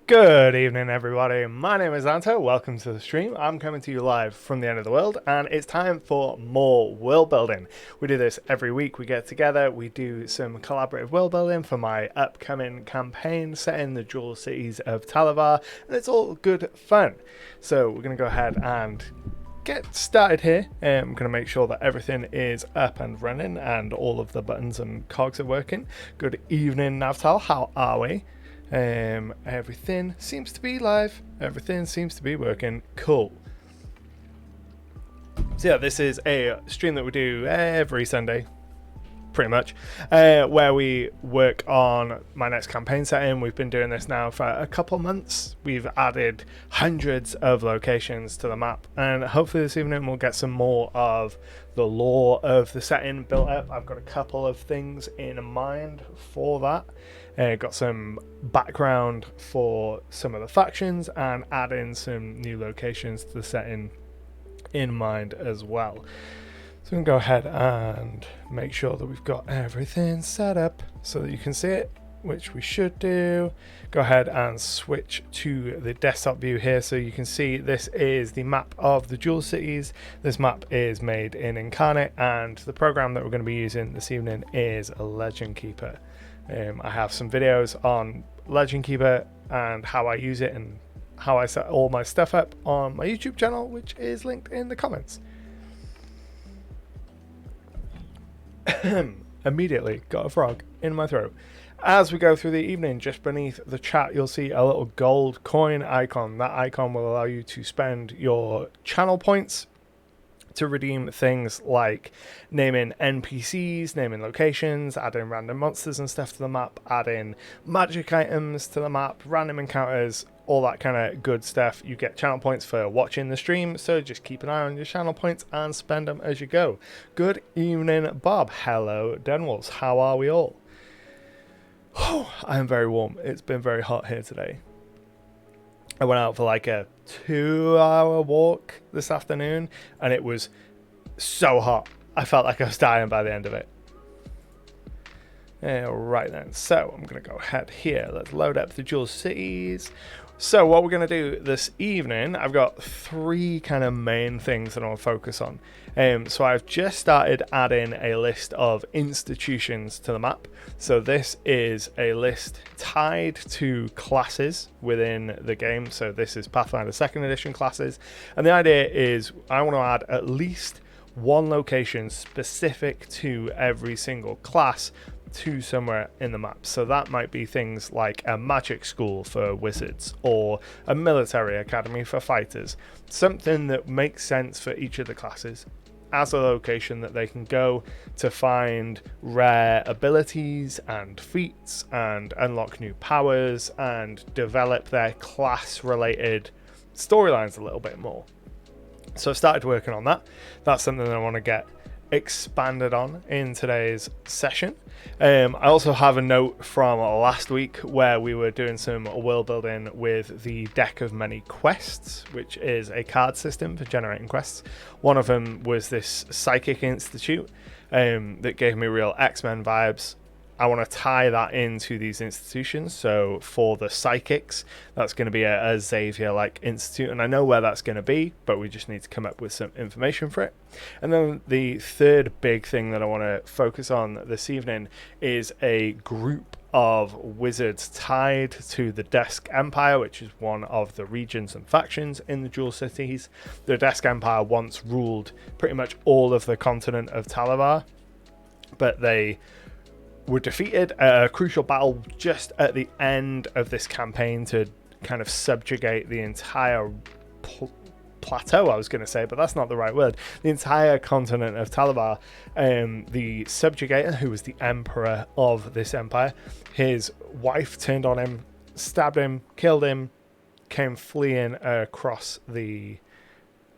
Good evening, everybody. My name is Anto. Welcome to the stream. I'm coming to you live from the end of the world, and it's time for more world building. We do this every week. We get together, we do some collaborative world building for my upcoming campaign set in the jewel cities of Talavar, and it's all good fun. So we're going to go ahead and get started here. I'm going to make sure that everything is up and running and all of the buttons and cogs are working. Good evening, Navtal. How are we? Everything seems to be live. Everything seems to be working. Cool. So yeah, this is a stream that we do every Sunday, pretty much, where we work on my next campaign setting. We've been doing this now for a couple months. We've added hundreds of locations to the map, and hopefully this evening we'll get some more of the lore of the setting built up. I've got a couple of things in mind for that. Got some background for some of the factions and add in some new locations to the setting in mind as well. So we can go ahead and make sure that we've got everything set up so that you can see it, which we should do. Go ahead and switch to the desktop view here so you can see this is the map of the Jewel Cities. This map is made in Incarnate, and the program that we're going to be using this evening is a Legend Keeper. I have some videos on Legend Keeper and how I use it and how I set all my stuff up on my YouTube channel, which is linked in the comments. Immediately got a frog in my throat. As we go through the evening, just beneath the chat, you'll see a little gold coin icon. That icon will allow you to spend your channel points to redeem things like naming NPCs, naming locations, adding random monsters and stuff to the map, adding magic items to the map, random encounters, all that kind of good stuff. You get channel points for watching the stream, so just keep an eye on your channel points and spend them as you go. Good evening, Bob. Hello, Denwalls. How are we all? I am very warm. It's been very hot here today. I went out for like a 2-hour walk this afternoon, and it was so hot. I felt like I was dying by the end of it. Right then, so I'm going to go ahead here. Let's load up the Jewel Cities. So what we're going to do this evening, I've got 3 kind of main things that I want to focus on. So I've just started adding a list of institutions to the map. So this is a list tied to classes within the game. So this is Pathfinder 2nd Edition classes. And the idea is I want to add at least 1 location specific to every single class to somewhere in the map. So that might be things like a magic school for wizards or a military academy for fighters. Something that makes sense for each of the classes as a location that they can go to find rare abilities and feats and unlock new powers and develop their class related storylines a little bit more. So I've started working on that. That's something that I want to get expanded on in today's session. I also have a note from last week where we were doing some world building with the Deck of Many Quests, which is a card system for generating quests. One of them was this Psychic Institute that gave me real X-Men vibes. I want to tie that into these institutions. So for the psychics, that's going to be a Xavier-like institute, and I know where that's going to be, but we just need to come up with some information for it. And then the third big thing that I want to focus on this evening is a group of wizards tied to the Dusk Empire, which is one of the regions and factions in the Jewel Cities. The Dusk Empire once ruled pretty much all of the continent of Talavar, but they were defeated at a crucial battle just at the end of this campaign to kind of subjugate the entire plateau, I was going to say, but that's not the right word. The entire continent of Talavar. The Subjugator, who was the emperor of this empire, his wife turned on him, stabbed him, killed him, came fleeing across the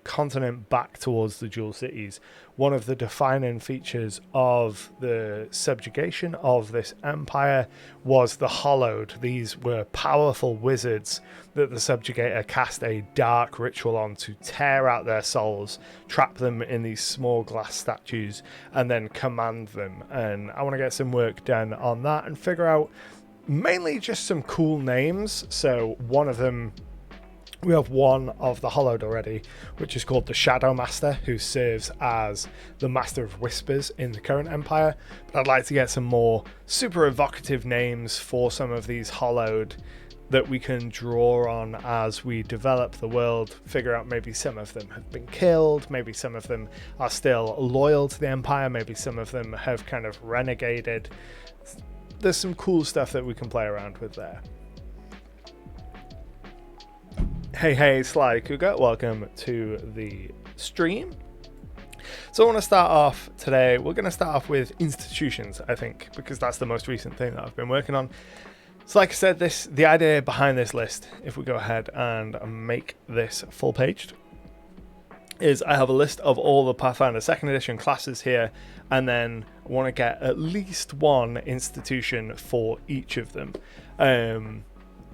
continent back towards the Jewel Cities. One of the defining features of the subjugation of this empire was the Hollowed. These were powerful wizards that the Subjugator cast a dark ritual on to tear out their souls, trap them in these small glass statues, and then command them. And I want to get some work done on that and figure out mainly just some cool names. So one of them, we have one of the Hollowed already, which is called the Shadow Master, who serves as the Master of Whispers in the current Empire. But I'd like to get some more super evocative names for some of these Hollowed that we can draw on as we develop the world, figure out maybe some of them have been killed, maybe some of them are still loyal to the Empire, maybe some of them have kind of renegaded. There's some cool stuff that we can play around with there. Hey, Sly Cougar, welcome to the stream. So I want to start off today, we're going to start off with institutions, I think, because that's the most recent thing that I've been working on. So like I said, the idea behind this list, if we go ahead and make this full paged, is I have a list of all the Pathfinder 2nd edition classes here, and then I want to get at least one institution for each of them,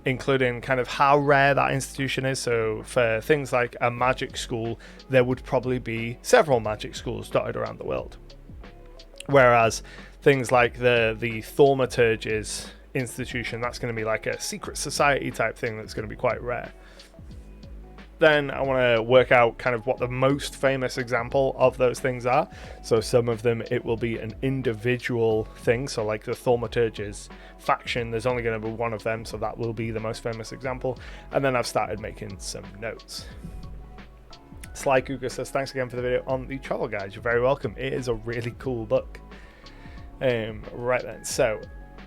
including kind of how rare that institution is. So for things like a magic school, there would probably be several magic schools dotted around the world. Whereas things like the Thaumaturge's institution, that's going to be like a secret society type thing that's going to be quite rare. Then I want to work out kind of what the most famous example of those things are. So some of them, it will be an individual thing. So like the Thaumaturge's faction, there's only going to be one of them, so that will be the most famous example. And then I've started making some notes. Sly Cougar says, thanks again for the video on the travel guide. You're very welcome. It is a really cool book. Right then, so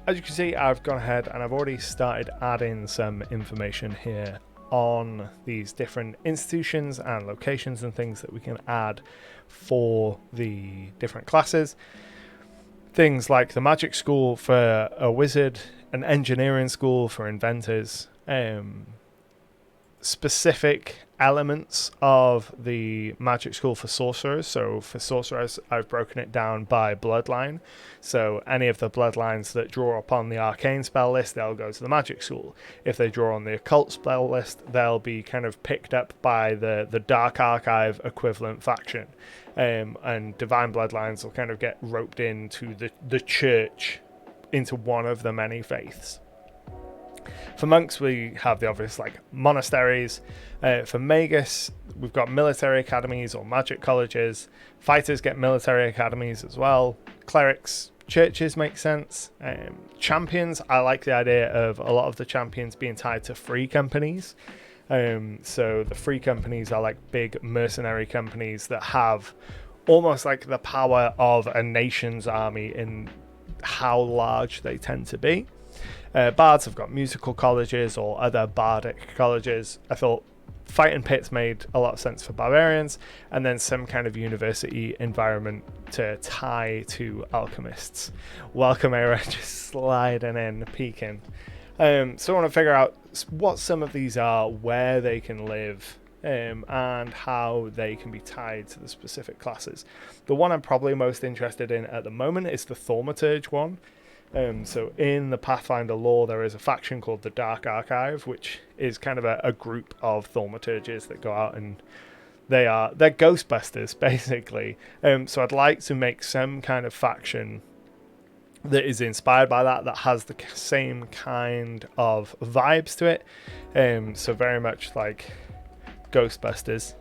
as you can see, I've gone ahead and I've already started adding some information here on these different institutions and locations and things that we can add for the different classes. Things like the magic school for a wizard, an engineering school for inventors, specific elements of the magic school for sorcerers. So for sorcerers, I've broken it down by bloodline. So any of the bloodlines that draw upon the arcane spell list, they'll go to the magic school. If they draw on the occult spell list, they'll be kind of picked up by the dark archive equivalent faction. And divine bloodlines will kind of get roped into the church, into one of the many faiths. For monks, we have the obvious like monasteries. For magus, we've got military academies or magic colleges. Fighters get military academies as well. Clerics, churches make sense. Champions, I like the idea of a lot of the champions being tied to free companies. So the free companies are like big mercenary companies that have almost like the power of a nation's army in how large they tend to be. Bards have got musical colleges or other bardic colleges. I thought fighting pits made a lot of sense for barbarians, and then some kind of university environment to tie to alchemists. Welcome, Era, just sliding in, peeking. So I want to figure out what some of these are, where they can live, and how they can be tied to the specific classes. The one I'm probably most interested in at the moment is the Thaumaturge one. So in the Pathfinder lore, there is a faction called the Dark Archive, which is kind of a group of Thaumaturges that go out and they're Ghostbusters, basically. So I'd like to make some kind of faction that is inspired by that has the same kind of vibes to it. So very much like Ghostbusters.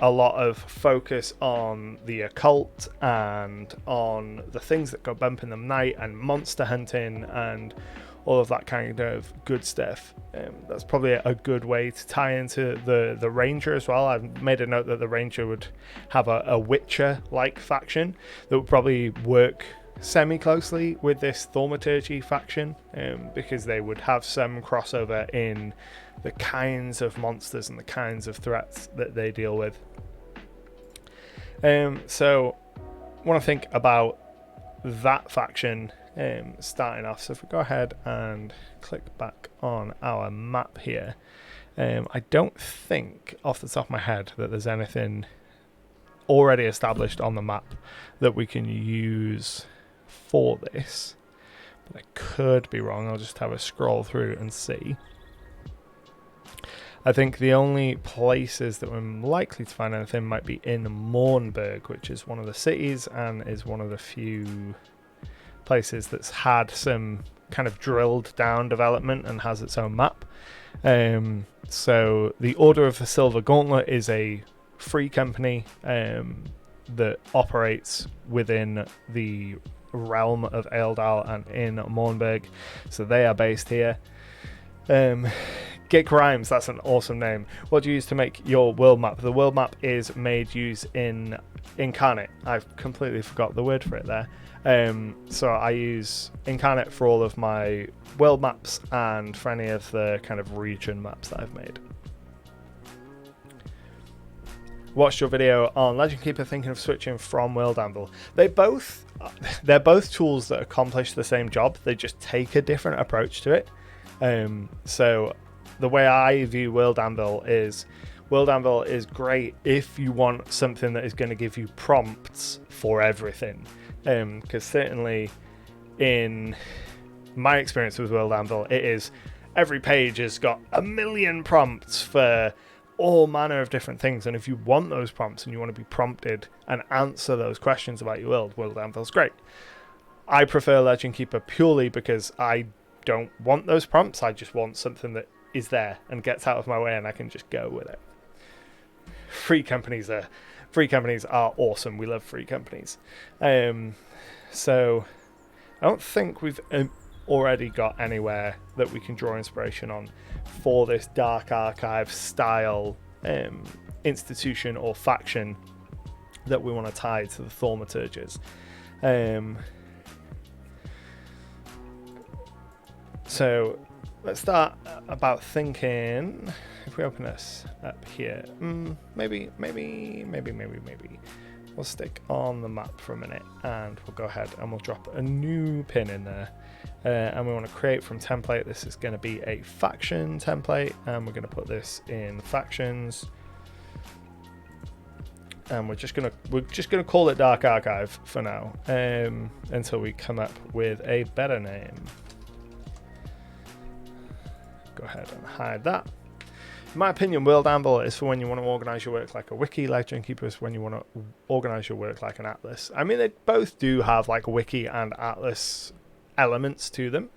A lot of focus on the occult and on the things that go bump in the night and monster hunting and all of that kind of good stuff. That's probably a good way to tie into the Ranger as well. I've made a note that the Ranger would have a Witcher-like faction that would probably work semi-closely with this Thaumaturgy faction, because they would have some crossover in the kinds of monsters and the kinds of threats that they deal with. So I want to think about that faction starting off. So if we go ahead and click back on our map here, I don't think off the top of my head that there's anything already established on the map that we can use for this, but I could be wrong. I'll just have a scroll through and see. I think the only places that we're likely to find anything might be in Mornburg, which is one of the cities and is one of the few places that's had some kind of drilled down development and has its own map. So the Order of the Silver Gauntlet is a free company that operates within the realm of Eldal and in Mornberg. So they are based here. Gig Rhymes, that's an awesome name. What do you use to make your world map? The world map is made in Incarnate. I've completely forgot the word for it there. So I use Incarnate for all of my world maps and for any of the kind of region maps that I've made. Watched your video on Legend Keeper, thinking of switching from World Anvil. They're both tools that accomplish the same job. They just take a different approach to it. So the way I view World Anvil is great if you want something that is going to give you prompts for everything. Because certainly in my experience with World Anvil, it is every page has got a million prompts for all manner of different things, and if you want those prompts and you want to be prompted and answer those questions about your World Anvil's great. I prefer Legend Keeper purely because I don't want those prompts. I just want something that is there and gets out of my way and I can just go with it. Free companies are awesome. We love free companies. So I don't think we've already got anywhere that we can draw inspiration on for this Dark Archive style institution or faction that we want to tie to the Thaumaturges. So let's start about thinking. If we open this up here, maybe we'll stick on the map for a minute and we'll go ahead and we'll drop a new pin in there. And we want to create from template. This is going to be a faction template, and we're going to put this in factions. And we're just gonna call it Dark Archive for now, until we come up with a better name. Go ahead and hide that. In my opinion, World Anvil is for when you want to organize your work like a wiki. Legend Keeper is when you want to organize your work like an atlas. I mean, they both do have like wiki and atlas elements to them.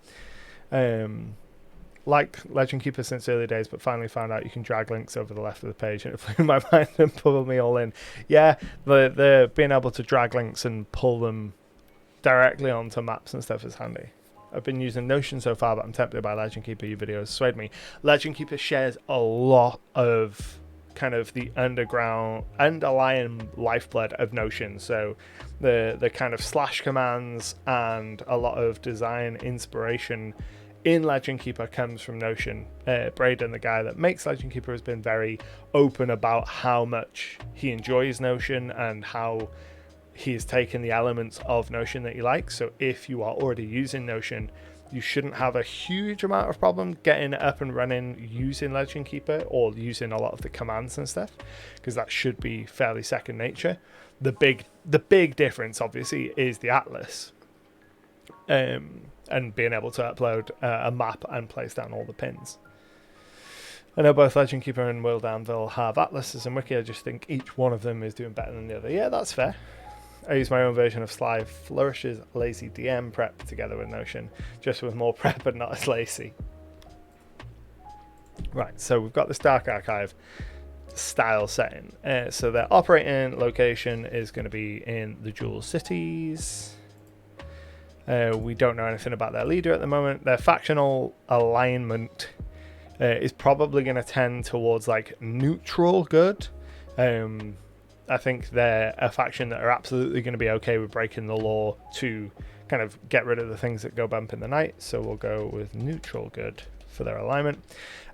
Like Legend Keeper since early days, but finally found out you can drag links over the left of the page, and it blew my mind and pulled me all in. Yeah, the being able to drag links and pull them directly onto maps and stuff is handy. I've been using Notion so far, but I'm tempted by Legend Keeper. Your videos swayed me. Legend Keeper shares a lot of kind of the underlying lifeblood of Notion. So the kind of slash commands and a lot of design inspiration in Legend Keeper comes from Notion. Braden, the guy that makes Legend Keeper, has been very open about how much he enjoys Notion and how he's taken the elements of Notion that he likes. So if you are already using Notion, you shouldn't have a huge amount of problem getting it up and running using Legend Keeper or using a lot of the commands and stuff, because that should be fairly second nature. The big difference obviously is the atlas, and being able to upload a map and place down all the pins. I know both Legend Keeper and World Anvil have atlases and wiki. I just think each one of them is doing better than the other. Yeah, that's fair. I use my own version of Sly Flourish's lazy DM prep together with Notion, just with more prep and not as lazy. Right, so we've got this Dark Archive style setting. So their operating location is going to be in the Jewel Cities. We don't know anything about their leader at the moment. Their factional alignment is probably going to tend towards like neutral good. I think they're a faction that are absolutely going to be okay with breaking the law to kind of get rid of the things that go bump in the night. So we'll go with neutral good for their alignment.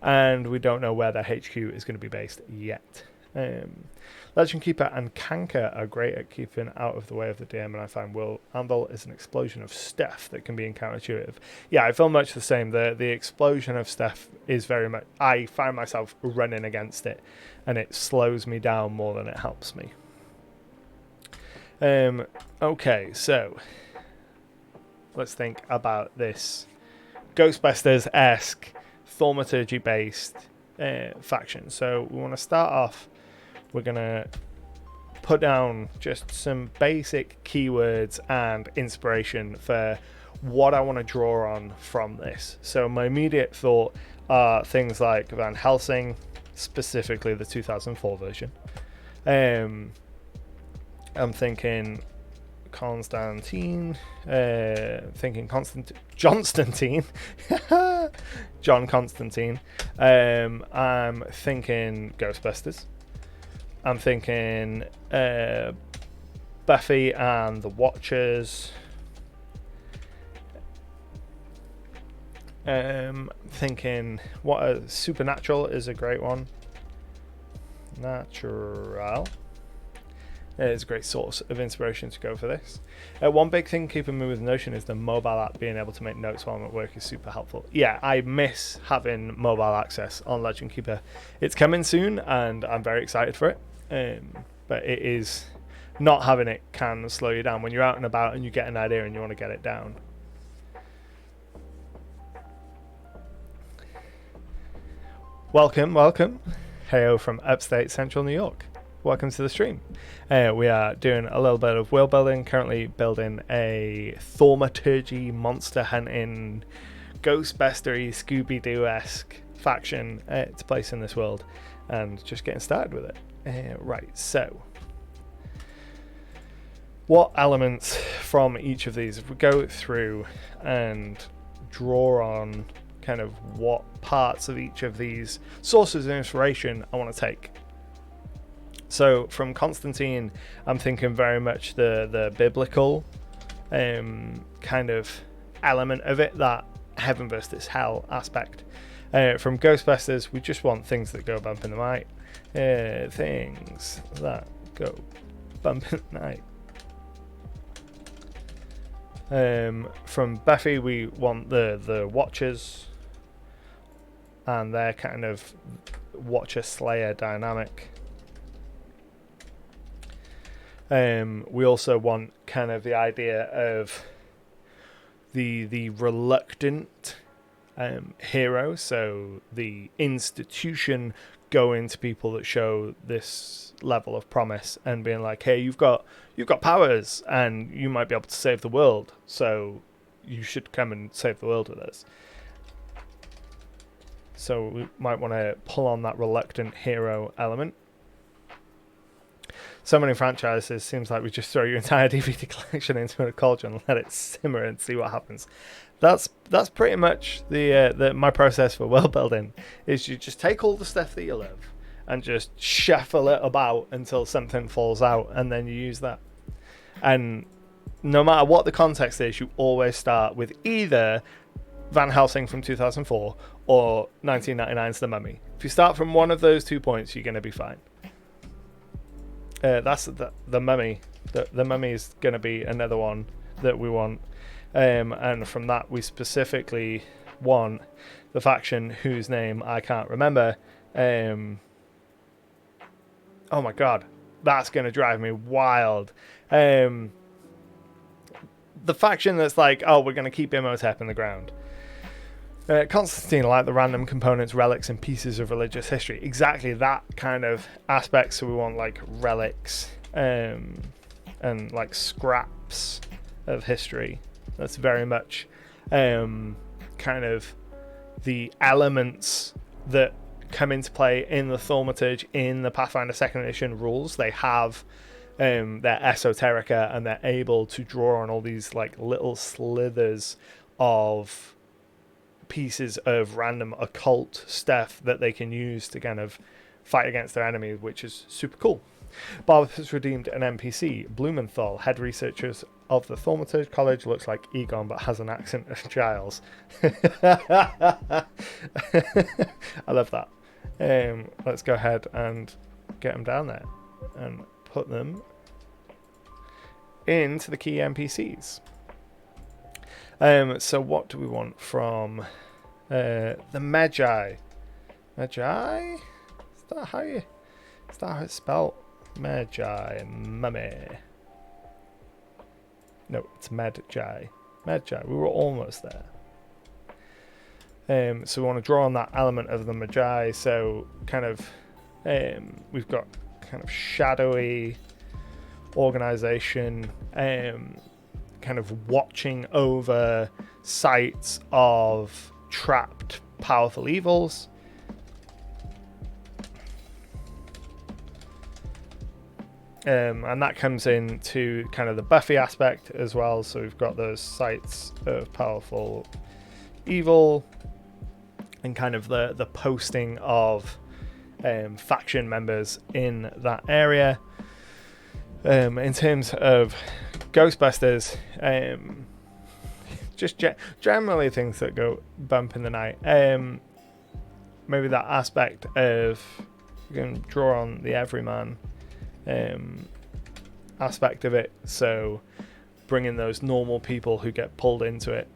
And we don't know where their HQ is going to be based yet. Legend Keeper and Kanker are great at keeping out of the way of the DM, and I find World Anvil is an explosion of stuff that can be counterintuitive. Yeah, I feel much the same. The explosion of stuff is very much... I find myself running against it, and it slows me down more than it helps me. Okay, so let's think about this Ghostbusters-esque, thaumaturgy-based faction. So we want to start off... We're going to put down just some basic keywords and inspiration for what I want to draw on from this. So my immediate thought are things like Van Helsing, specifically the 2004 version. I'm thinking Constantine, Constantine, John Constantine. I'm thinking Ghostbusters. I'm thinking Buffy and the Watchers. Thinking Supernatural is a great one. Natural. It's a great source of inspiration to go for this. One big thing keeping me with Notion is the mobile app. Being able to make notes while I'm at work is super helpful. Yeah, I miss having mobile access on Legend Keeper. It's coming soon and I'm very excited for it. But it is, not having it can slow you down when you're out and about and you get an idea and you want to get it down. Welcome. Heyo from upstate central New York. Welcome to the stream. We are doing a little bit of world building, currently building a thaumaturgy, monster hunting, Ghostbustery, Scooby-Doo-esque faction to place in this world, and just getting started with it. Right, so what elements from each of these, if we go through and draw on kind of what parts of each of these sources of inspiration I want to take. So from Constantine, I'm thinking very much the biblical kind of element of it, that heaven versus hell aspect. From Ghostbusters, we just want things that go bump in the night. Things that go bump in the night. From Buffy, we want the Watchers and their kind of Watcher-Slayer dynamic. We also want kind of the idea of the reluctant hero, so the institution going to people that show this level of promise and being like, hey, you've got powers and you might be able to save the world, so you should come and save the world with us. So we might want to pull on that reluctant hero element. So many franchises, seems like we just throw your entire DVD collection into a cauldron and let it simmer and see what happens. That's pretty much my process for world building. Is you just take all the stuff that you love and just shuffle it about until something falls out, and then you use that. And no matter what the context is, you always start with either Van Helsing from 2004 or 1999's The Mummy. If you start from one of those 2 points, you're going to be fine. That's the Mummy. The Mummy is going to be another one that we want. And from that, we specifically want the faction whose name I can't remember. Oh my god, that's going to drive me wild. The faction that's like, oh, we're going to keep Imhotep in the ground. Constantine, like the random components, relics, and pieces of religious history. Exactly that kind of aspect. So we want like relics and like scraps of history. That's very much kind of the elements that come into play in the Thaumaturge in the Pathfinder 2nd Edition rules. They have their esoterica, and they're able to draw on all these like little slithers of pieces of random occult stuff that they can use to kind of fight against their enemy, which is super cool. Barb has redeemed an NPC, Blumenthal, head researchers of the Thaumaturge College, looks like Egon but has an accent of Giles. I love that. Let's go ahead and get them down there and put them into the key NPCs. So what do we want from the Magi? Magi? Is that how it's spelled? Magi, mummy. No, it's Magi. Magi. We were almost there. So we want to draw on that element of the Magi. So kind of, we've got kind of shadowy organization, kind of watching over sites of trapped powerful evils. And that comes into kind of the Buffy aspect as well. So we've got those sites of powerful evil and kind of the posting of faction members in that area. In terms of Ghostbusters, just generally things that go bump in the night. Maybe that aspect of, you can draw on the everyman aspect of it, so bringing those normal people who get pulled into it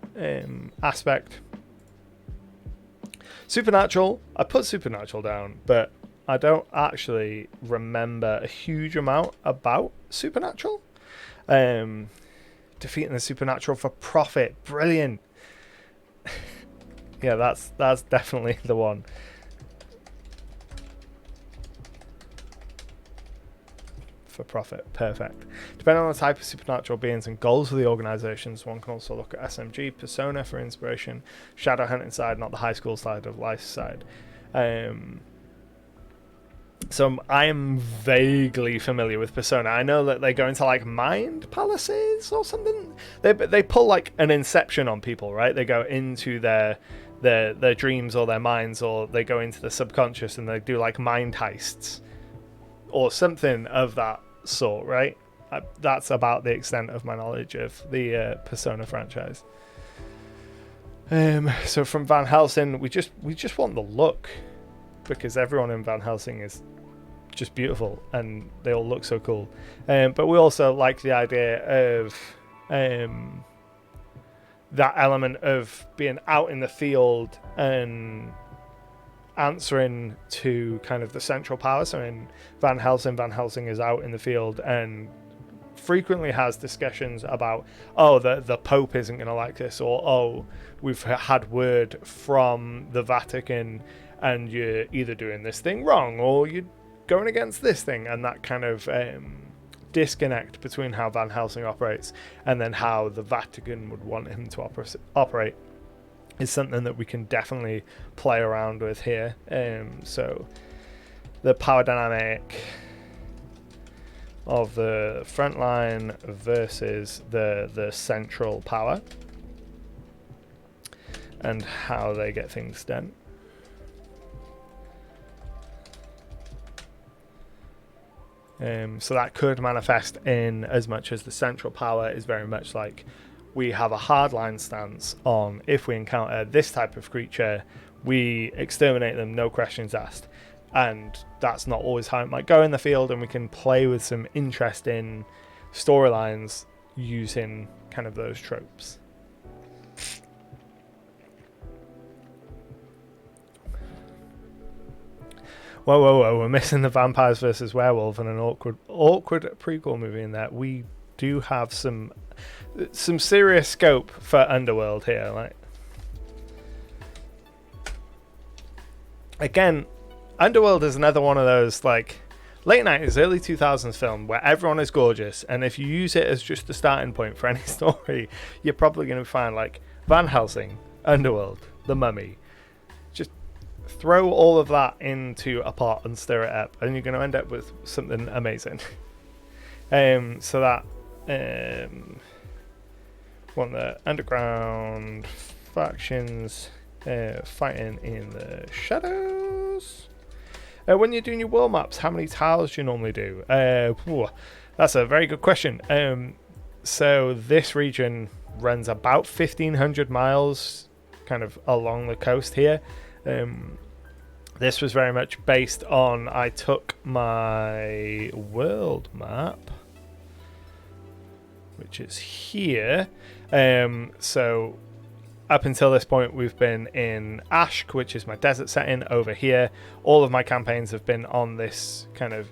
aspect. Supernatural, I put Supernatural down, but I don't actually remember a huge amount about Supernatural. Defeating the Supernatural for profit, brilliant. Yeah, that's definitely the one. For profit, perfect. Depending on the type of supernatural beings and goals of the organizations, one can also look at SMG, Persona for inspiration, shadow hunting side, not the high school side of life side. So I am vaguely familiar with Persona. I know that they go into like mind palaces or something. They pull like an Inception on people, right? They go into their dreams or their minds, or they go into the subconscious and they do like mind heists or something of that sort, right? That's about the extent of my knowledge of the Persona franchise. So from Van Helsing, we just want the look, because everyone in Van Helsing is just beautiful and they all look so cool. But we also like the idea of that element of being out in the field and answering to kind of the central power. So in Van Helsing is out in the field and frequently has discussions about, oh, the Pope isn't going to like this, or oh, we've had word from the Vatican and you're either doing this thing wrong or you're going against this thing, and that kind of disconnect between how Van Helsing operates and then how the Vatican would want him to operate is something that we can definitely play around with here. So the power dynamic of the front line versus the central power and how they get things done. So that could manifest in as much as the central power is very much like, we have a hardline stance on, if we encounter this type of creature, we exterminate them, no questions asked. And that's not always how it might go in the field, and we can play with some interesting storylines using kind of those tropes. Whoa, we're missing the vampires versus werewolf and an awkward prequel movie in that. We do have some serious scope for Underworld here. Like, again, Underworld is another one of those like late 90s, early 2000s film where everyone is gorgeous, and if you use it as just the starting point for any story, you're probably going to find like Van Helsing, Underworld, The Mummy. Just throw all of that into a pot and stir it up, and you're going to end up with something amazing. So that one, the underground factions fighting in the shadows. When you're doing your world maps, how many tiles do you normally do? That's a very good question. So this region runs about 1,500 miles kind of along the coast here. This was very much based on, I took my world map, which is here. So up until this point, we've been in Ashk, which is my desert setting over here. All of my campaigns have been on this kind of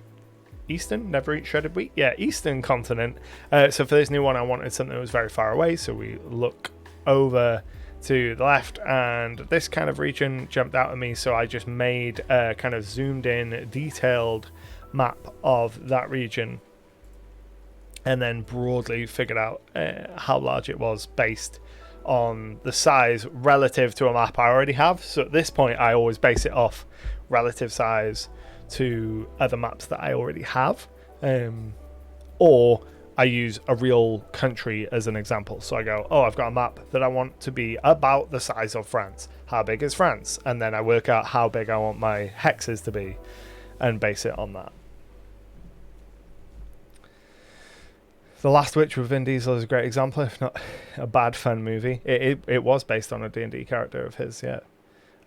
eastern, never eat shredded wheat, eastern continent. So for this new one, I wanted something that was very far away. So we look over to the left, and this kind of region jumped out at me. So I just made a kind of zoomed in, detailed map of that region. and then broadly figured out how large it was based on the size relative to a map I already have. So at this point I always base it off relative size to other maps that I already have, or I use a real country as an example. So I go, oh, I've got a map that I want to be about the size of France. How big is France? And then I work out how big I want my hexes to be and base it on that. The Last Witch with Vin Diesel is a great example, if not a bad fun movie. It was based on a D&D character of his, yeah.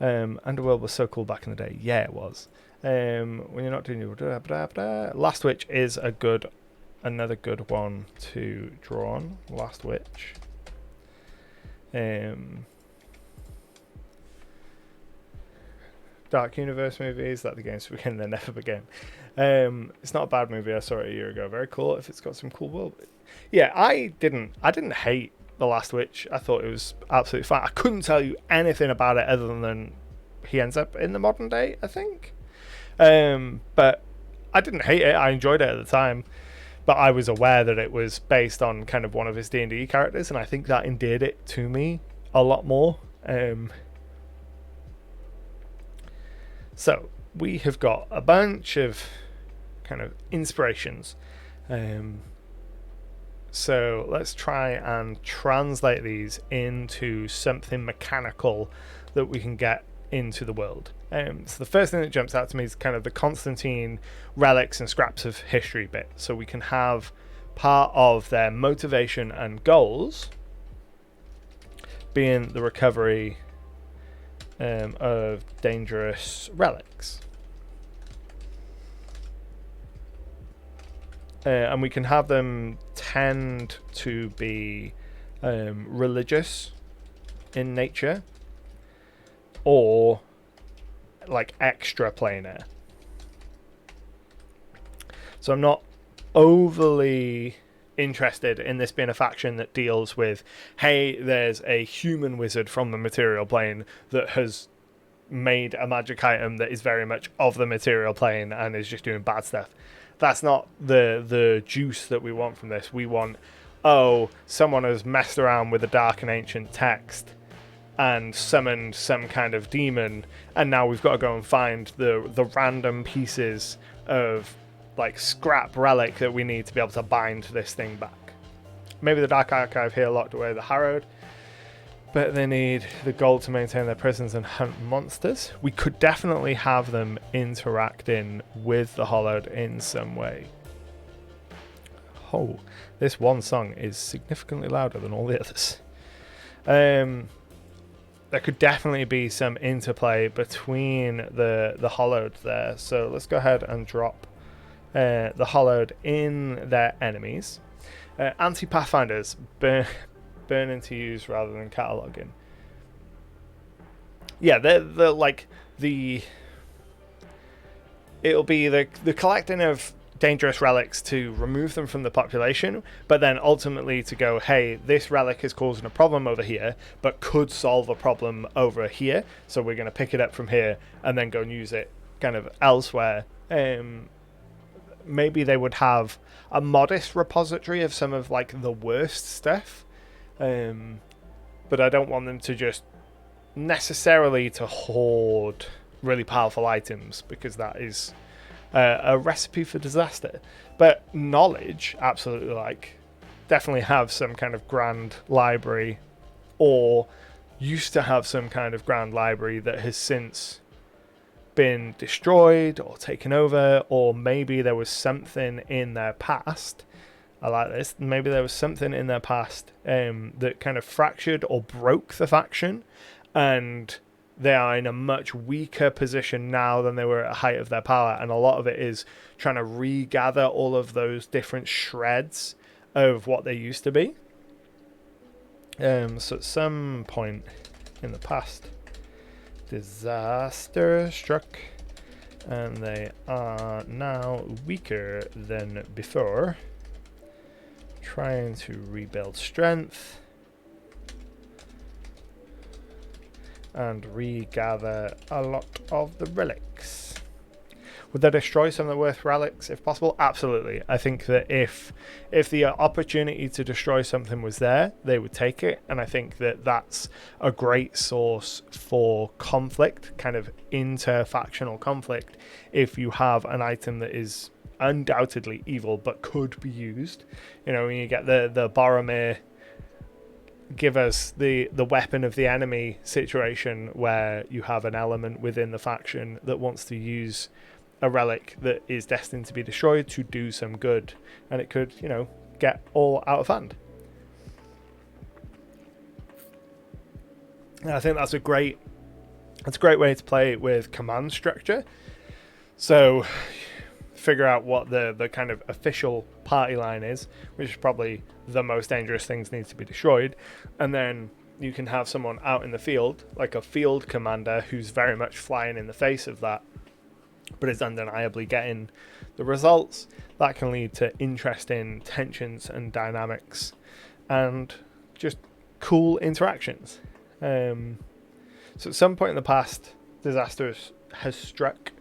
Underworld was so cool back in the day. Yeah, it was. When you're not doing your... Last Witch is another good one to draw on. Last Witch. Dark Universe movies, that the games begin, they never begin. It's not a bad movie. I saw it a year ago. Very cool. If it's got some cool world. Yeah, I didn't hate The Last Witch. I thought it was absolutely fine. I couldn't tell you anything about it other than he ends up in the modern day, I think. But I didn't hate it. I enjoyed it at the time. But I was aware that it was based on kind of one of his D&D characters, and I think that endeared it to me a lot more. So we have got a bunch of kind of inspirations. So let's try and translate these into something mechanical that we can get into the world. So the first thing that jumps out to me is kind of the Constantine relics and scraps of history bit. So we can have part of their motivation and goals being the recovery of dangerous relics. And we can have them tend to be religious in nature, or like extra planar. So I'm not overly interested in this being a faction that deals with, hey, there's a human wizard from the material plane that has made a magic item that is very much of the material plane and is just doing bad stuff. That's not the juice that we want from this. We want, oh, someone has messed around with a dark and ancient text and summoned some kind of demon, and now we've got to go and find the random pieces of like scrap relic that we need to be able to bind this thing back. Maybe the Dark Archive here locked away the Harrowed, but they need the gold to maintain their prisons and hunt monsters. We could definitely have them interacting with the Hollowed in some way. Oh, this one song is significantly louder than all the others. There could definitely be some interplay between the Hollowed there. So let's go ahead and drop the Hollowed in their enemies. Anti-Pathfinders, burn into use rather than cataloging. Yeah, they're like it'll be the collecting of dangerous relics to remove them from the population, but then ultimately to go, hey, this relic is causing a problem over here, but could solve a problem over here, so we're going to pick it up from here and then go and use it kind of elsewhere. Maybe they would have a modest repository of some of like the worst stuff, but I don't want them to just necessarily to hoard really powerful items, because that is a recipe for disaster. But knowledge, absolutely, like definitely have some kind of grand library, or used to have some kind of grand library that has since been destroyed or taken over, or maybe there was something in their past. I like this. Maybe there was something in their past that kind of fractured or broke the faction, and they are in a much weaker position now than they were at the height of their power, and a lot of it is trying to regather all of those different shreds of what they used to be. So at some point in the past, disaster struck, and they are now weaker than before, trying to rebuild strength and regather a lot of the relics. Would they destroy some of the worth relics if possible? Absolutely. I think that if the opportunity to destroy something was there, they would take it, and I think that that's a great source for conflict, kind of inter-factional conflict, if you have an item that is undoubtedly evil but could be used. You know, when you get the Boromir give us the weapon of the enemy situation, where you have an element within the faction that wants to use a relic that is destined to be destroyed to do some good, and it could, you know, get all out of hand. And I think that's a great way to play with command structure. So figure out what the kind of official party line is, which is probably the most dangerous things need to be destroyed, and then you can have someone out in the field, like a field commander, who's very much flying in the face of that, but is undeniably getting the results. That can lead to interesting tensions and dynamics and just cool interactions. So at some point in the past, disasters has struck,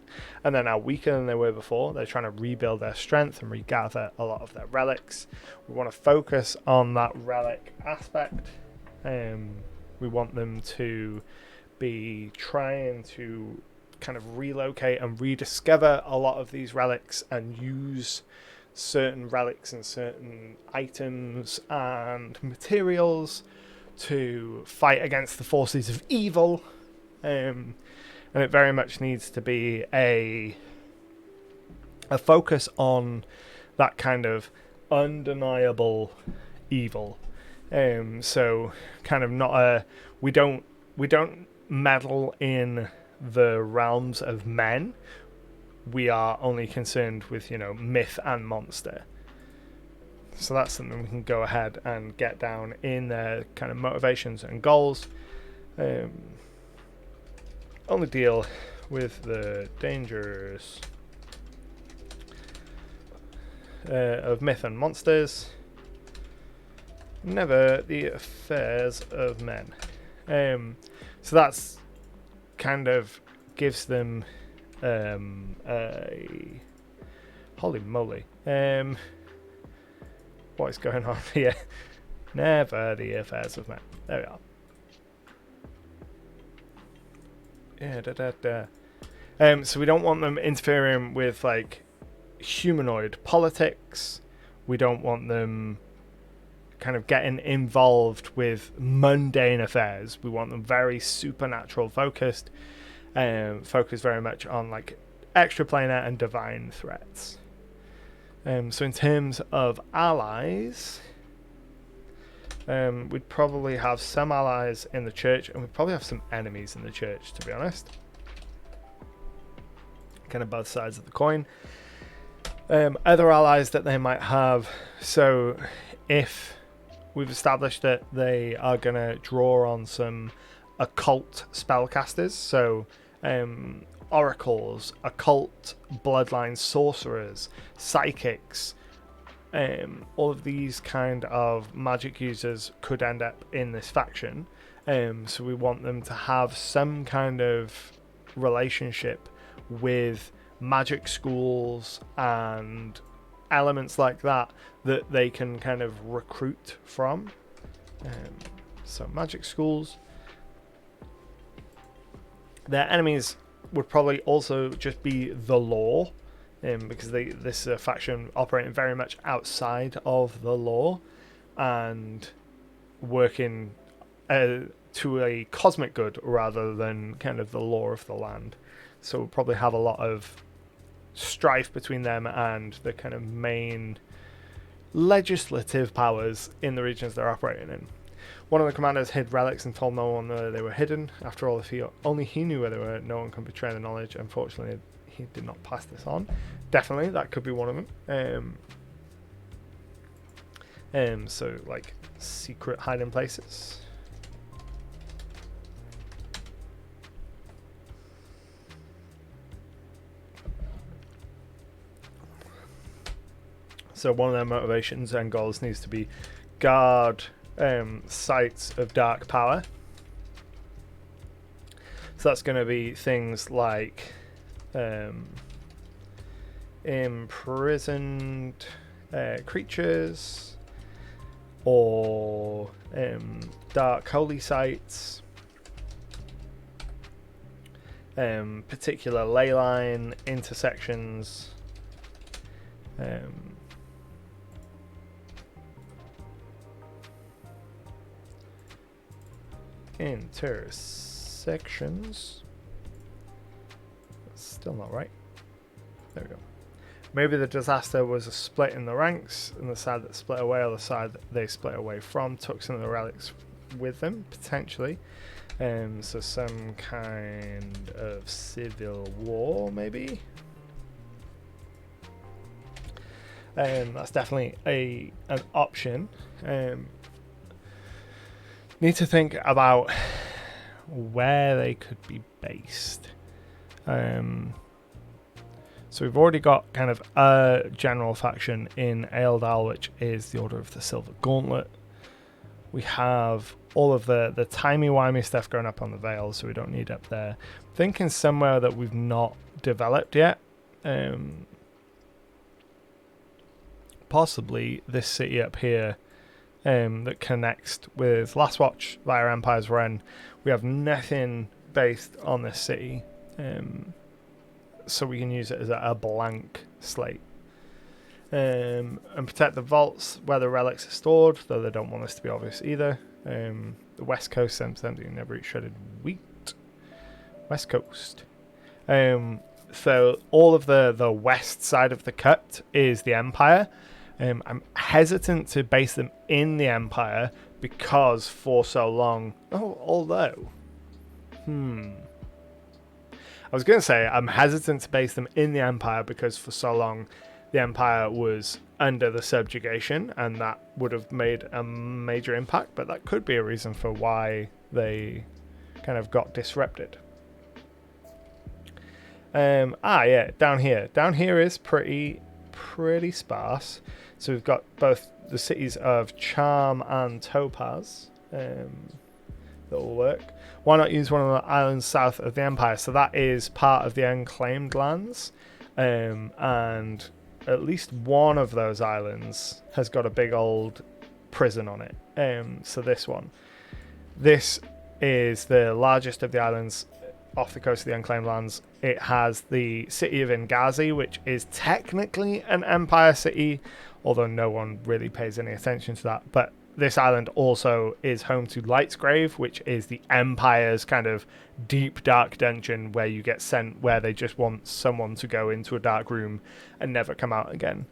and they're now weaker than they were before. They're trying to rebuild their strength and regather a lot of their relics. We want to focus on that relic aspect. We want them to be trying to kind of relocate and rediscover a lot of these relics and use certain relics and certain items and materials to fight against the forces of evil. And it very much needs to be a focus on that kind of undeniable evil. So kind of not a we don't meddle in the realms of men. We are only concerned with, you know, myth and monster. So that's something we can go ahead and get down in their kind of motivations and goals. Only deal with the dangers of myth and monsters, never the affairs of men. So that's kind of gives them a holy moly. What is going on here? Never the affairs of men. There we are. So we don't want them interfering with like humanoid politics. We don't want them kind of getting involved with mundane affairs. We want them very supernatural focused, focused very much on like extraplanar and divine threats. So in terms of allies, we'd probably have some allies in the church, and we'd probably have some enemies in the church, to be honest. Kind of both sides of the coin. Other allies that they might have, so if we've established that they are going to draw on some occult spellcasters, so oracles, occult bloodline sorcerers, psychics, all of these kind of magic users could end up in this faction. So we want them to have some kind of relationship with magic schools and elements like that they can kind of recruit from. So magic schools. Their enemies would probably also just be the law, because this is a faction operating very much outside of the law and working to a cosmic good rather than kind of the law of the land. So we'll probably have a lot of strife between them and the kind of main legislative powers in the regions they're operating in. One of the commanders hid relics and told no one where they were hidden. After all, if only he knew where they were, no one can betray the knowledge. Unfortunately, he did not pass this on. Definitely, that could be one of them. So, like, secret hiding places. So one of their motivations and goals needs to be guard sites of dark power. So that's going to be things like imprisoned creatures, or dark holy sites, particular ley line intersections, intersections. That's still not right. There we go. Maybe the disaster was a split in the ranks, and the side that split away or the side that they split away from took some of the relics with them, potentially. So some kind of civil war, maybe? That's definitely an option. Need to think about where they could be based. So we've already got kind of a general faction in Aeldal, which is the Order of the Silver Gauntlet. We have all of the timey-wimey stuff going up on the Vale, so we don't need up there. Thinking somewhere that we've not developed yet. Possibly this city up here that connects with Last Watch via Empire's Ren. We have nothing based on this city. So we can use it as a blank slate. And protect the vaults where the relics are stored, though they don't want this to be obvious either. The West Coast, empty, never eat shredded wheat. West Coast. So all of the west side of the cut is the Empire. I'm hesitant to base them in the Empire because for so long... although... I was going to say I'm hesitant to base them in the Empire because for so long the Empire was under the subjugation and that would have made a major impact, but that could be a reason for why they kind of got disrupted. Yeah, down here. Down here is pretty sparse. So we've got both the cities of Charm and Topaz that will work. Why not use one of the islands south of the Empire? So that is part of the unclaimed lands, and at least one of those islands has got a big old prison on it. So this one. This is the largest of the islands off the coast of the unclaimed lands. It has the city of Ingazi, which is technically an Empire city, although no one really pays any attention to that. But this island also is home to Lightsgrave, which is the Empire's kind of deep, dark dungeon where you get sent, where they just want someone to go into a dark room and never come out again.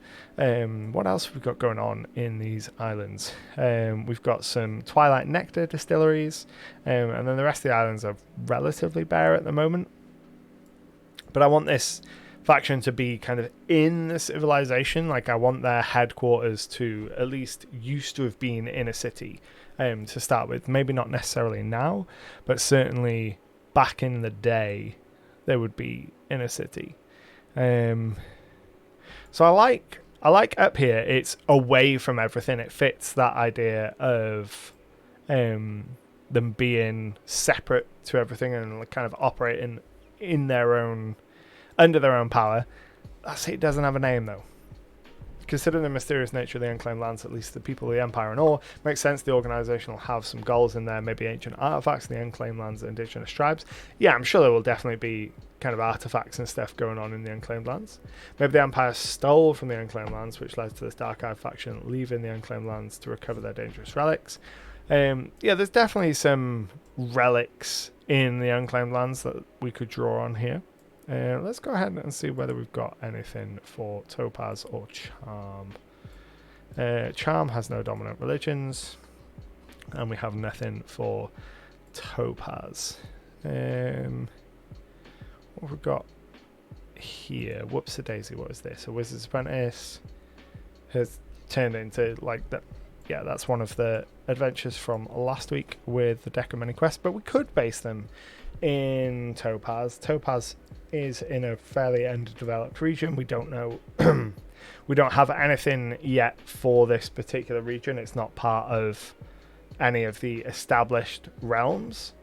What else have we got going on in these islands? We've got some Twilight Nectar distilleries, and then the rest of the islands are relatively bare at the moment. But I want this faction to be kind of in the civilization. Like, I want their headquarters to at least used to have been in a city to start with. Maybe not necessarily now, but certainly back in the day they would be in a city. So I like up here, it's away from everything. It fits that idea of them being separate to everything and kind of operating in their own, under their own power. That city doesn't have a name though. Considering the mysterious nature of the unclaimed lands, at least the people of the Empire and all, makes sense the organisation will have some goals in there, maybe ancient artefacts in the unclaimed lands and indigenous tribes. Yeah, I'm sure there will definitely be kind of artefacts and stuff going on in the unclaimed lands. Maybe the Empire stole from the unclaimed lands, which led to this Dark Eye faction leaving the unclaimed lands to recover their dangerous relics. Yeah, there's definitely some relics in the unclaimed lands that we could draw on here. Let's go ahead and see whether we've got anything for Topaz or Charm. Charm has no dominant religions, and we have nothing for Topaz. What have we got here? Whoops-a-daisy, what is this? A Wizard's Apprentice has turned into like that. Yeah, that's one of the adventures from last week with the Deck of Many Quests, but we could base them in Topaz. Topaz is in a fairly underdeveloped region. We don't know. We don't have anything yet for this particular region. It's not part of any of the established realms.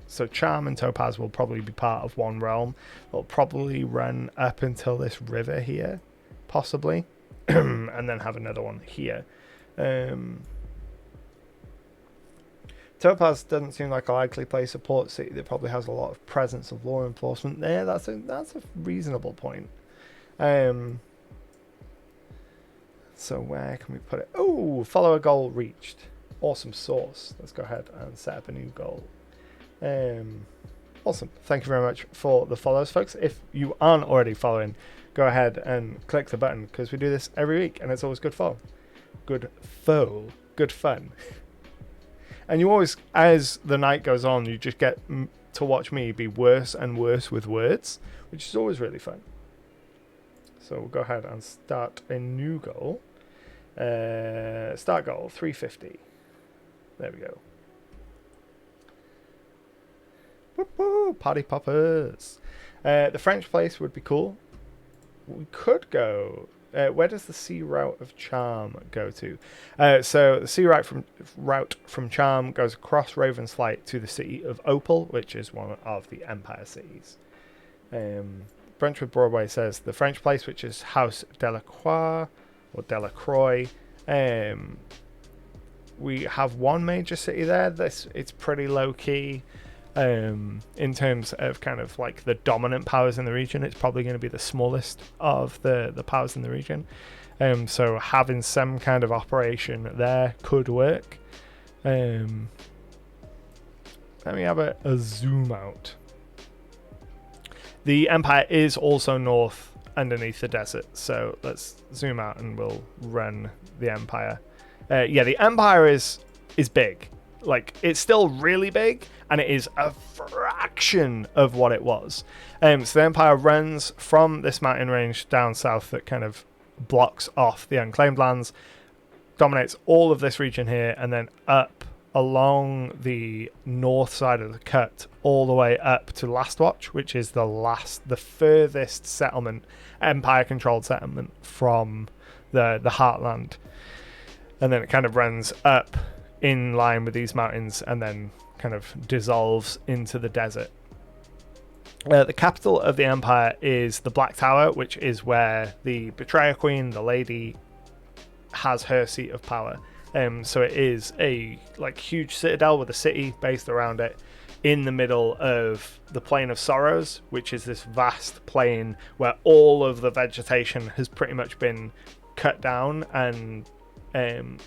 So Charm and Topaz will probably be part of one realm. It'll probably run up until this river here, possibly, and then have another one here. Topaz doesn't seem like a likely place. A port city that probably has a lot of presence of law enforcement there. That's a reasonable point. So where can we put it? Oh, follow a goal reached. Awesome source. Let's go ahead and set up a new goal. Awesome. Thank you very much for the follows, folks. If you aren't already following, go ahead and click the button, because we do this every week and it's always good fun. Good fun. And you always, as the night goes on, you just get to watch me be worse and worse with words, which is always really fun. So we'll go ahead and start a new goal. Start goal 350. There we go. Woo-hoo, party poppers. The French place would be cool. We could go. Where does the sea route of Charm go to? So the sea route from Charm goes across Ravenslight to the city of Opal, which is one of the Empire cities. Brentwood Broadway says the French place, which is House Delacroix or Delacroix. We have one major city there. It's pretty low key. In terms of kind of like the dominant powers in the region, it's probably going to be the smallest of the powers in the region. So having some kind of operation there could work. Let me have a zoom out. The Empire is also north underneath the desert, so let's zoom out and we'll run the Empire. Yeah, the Empire is big. Like, it's still really big, and it is a fraction of what it was. So the Empire runs from this mountain range down south that kind of blocks off the unclaimed lands, dominates all of this region here, and then up along the north side of the cut, all the way up to Last Watch, which is the furthest settlement, Empire-controlled settlement from the Heartland. And then it kind of runs up in line with these mountains and then kind of dissolves into the desert. The capital of the Empire is the Black Tower, which is where the Betrayer Queen, the lady, has her seat of power. So it is a huge citadel with a city based around it in the middle of the Plain of Sorrows, which is this vast plain where all of the vegetation has pretty much been cut down and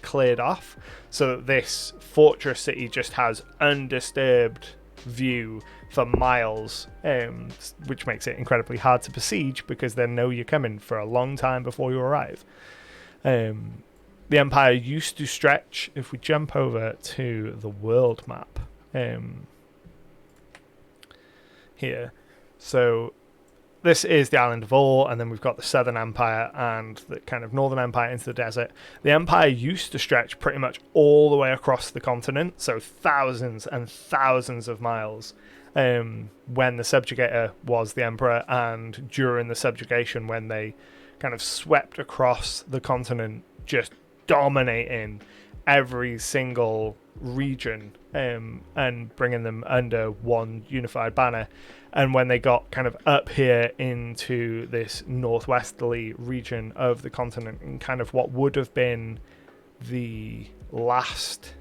cleared off, so this fortress city just has undisturbed view for miles, which makes it incredibly hard to besiege because they know you're coming for a long time before you arrive. The Empire used to stretch, if we jump over to the world map here, so this is the island of All, and then we've got the Southern Empire and the kind of Northern Empire into the desert. The Empire used to stretch pretty much all the way across the continent, so thousands and thousands of miles, when the Subjugator was the Emperor, and during the subjugation when they kind of swept across the continent, just dominating every single region and bringing them under one unified banner. And when they got kind of up here into this northwesterly region of the continent, and kind of what would have been the last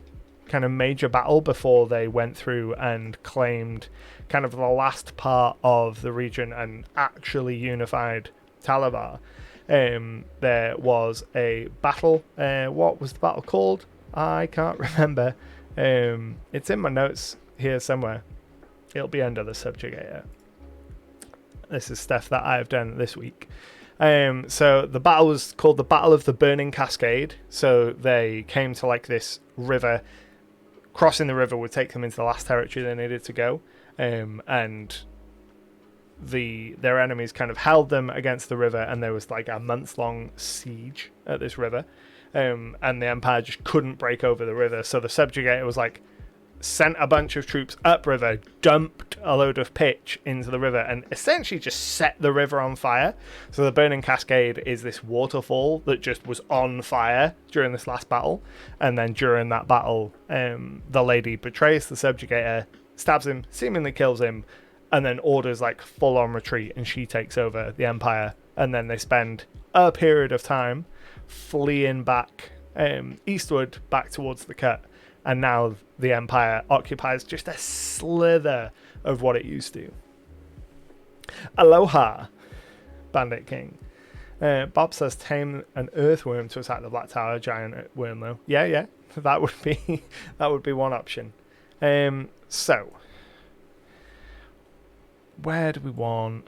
kind of major battle before they went through and claimed kind of the last part of the region and actually unified Talabar, there was a battle. What was the battle called? I can't remember. It's in my notes here somewhere. It'll be under the Subjugator. This is stuff that I have done this week. So the battle was called the Battle of the Burning Cascade. So they came to like this river. Crossing the river would take them into the last territory they needed to go. And their enemies kind of held them against the river, and there was like a month-long siege at this river. And the Empire just couldn't break over the river. So the Subjugator was like, sent a bunch of troops upriver, dumped a load of pitch into the river, and essentially just set the river on fire. So the Burning Cascade is this waterfall that just was on fire during this last battle. And then during that battle, the lady betrays the Subjugator, stabs him, seemingly kills him, and then orders like full-on retreat, and she takes over the empire. And then they spend a period of time fleeing back eastward, back towards the cut. And now the empire occupies just a slither of what it used to. Aloha, Bandit King. Bob says tame an earthworm to attack the Black Tower giant at Wormlow. Yeah, that would be one option. So where do we want?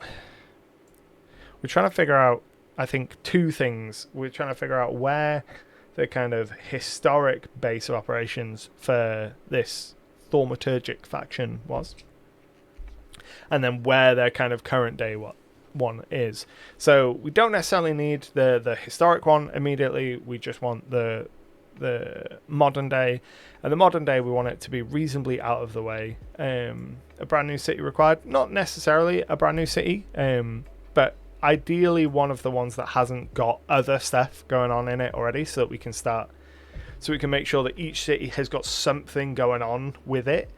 We're trying to figure out, I think, two things. We're trying to figure out where the kind of historic base of operations for this thaumaturgic faction was, and then where their kind of current day one is. So we don't necessarily need the historic one immediately. We just want the modern day, and the modern day we want it to be reasonably out of the way. A brand new city required, not necessarily a brand new city, but ideally one of the ones that hasn't got other stuff going on in it already, so that we can make sure that each city has got something going on with it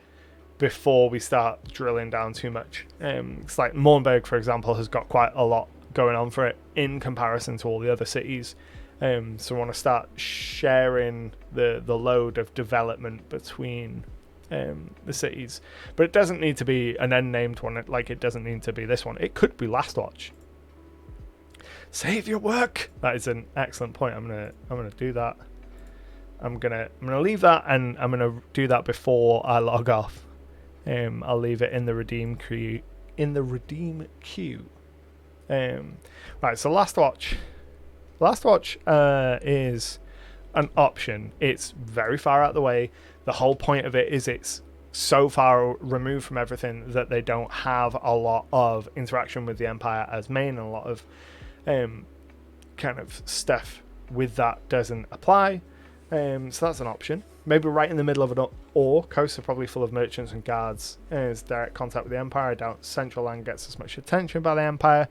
before we start drilling down too much. It's like Mornberg, for example, has got quite a lot going on for it in comparison to all the other cities. So we want to start sharing the load of development between the cities. But it doesn't need to be an unnamed one, like it doesn't need to be this one. It could be Last Watch. Save your work. That is an excellent point. I'm gonna do that. I'm gonna leave that, and I'm gonna do that before I log off. I'll leave it in the redeem queue. Right. So Last Watch. Last Watch is an option. It's very far out of the way. The whole point of it is it's so far removed from everything that they don't have a lot of interaction with the Empire as main, and a lot of kind of stuff with that doesn't apply. So that's an option. Maybe right in the middle of an ore. Coasts are probably full of merchants and guards. It's direct contact with the Empire. I doubt Central Land gets as much attention by the Empire.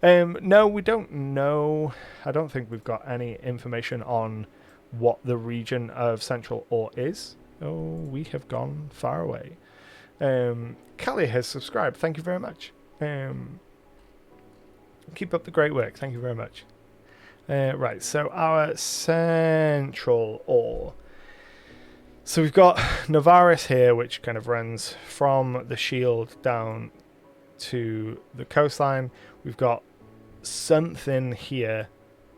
No, we don't know. I don't think we've got any information on what the region of Central Ore is. Oh, we have gone far away. Callie has subscribed. Thank you very much. Keep up the great work. Thank you very much. Right, so our Central Ore. So we've got Navaris here, which kind of runs from the shield down to the coastline. We've got something here,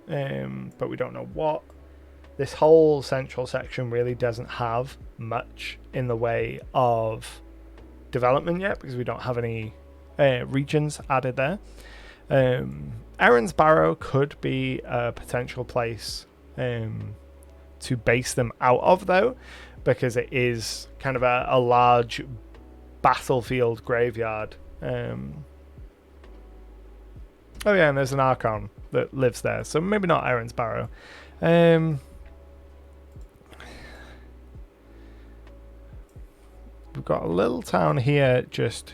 but we don't know what. This whole central section really doesn't have much in the way of development yet, because we don't have any regions added there. Aaron's Barrow could be a potential place to base them out of, though, because it is kind of a large battlefield graveyard. Oh yeah, and there's an Archon that lives there, so maybe not Aaron's Barrow. We've got a little town here just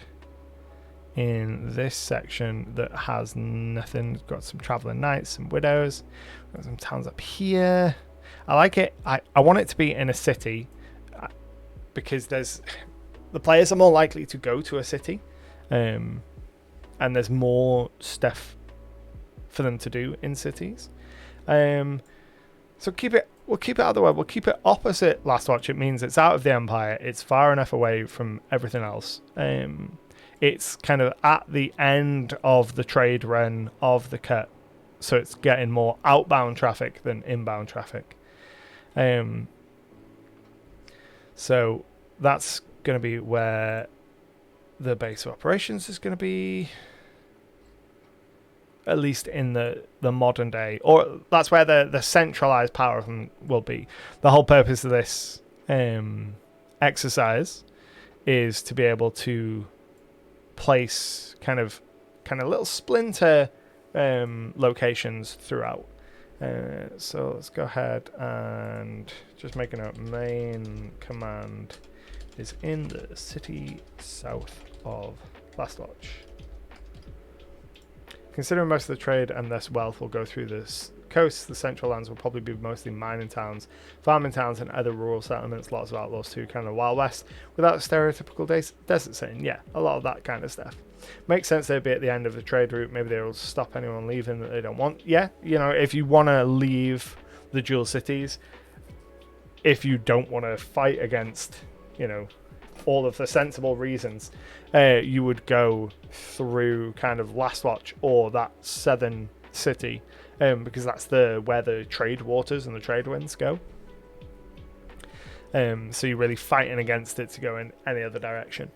in this section that has nothing. We've got some traveling knights, some widows. We've got some towns up here. I like it. I want it to be in a city, because the players are more likely to go to a city, and there's more stuff for them to do in cities. So we'll keep it out of the way. We'll keep it opposite Last Watch. It means it's out of the Empire. It's far enough away from everything else. It's kind of at the end of the trade run of the cut, so it's getting more outbound traffic than inbound traffic. So that's going to be where the base of operations is going to be, at least in the modern day, or that's where the centralized power of them will be. The whole purpose of this exercise is to be able to place kind of little splinter locations throughout. So let's go ahead and just make a note. Main command is in the city south of Last Watch. Considering most of the trade and thus wealth will go through this coast, the central lands will probably be mostly mining towns, farming towns, and other rural settlements. Lots of outlaws too, kind of Wild West, without a stereotypical desert scene. Yeah, a lot of that kind of stuff. Makes sense they'd be at the end of the trade route. Maybe they'll stop anyone leaving that they don't want. Yeah, you know, if you want to leave the dual cities, if you don't want to fight against, you know, all of the sensible reasons, you would go through kind of Last Watch or that southern city, because that's where the trade waters and the trade winds go. So you're really fighting against it to go in any other direction.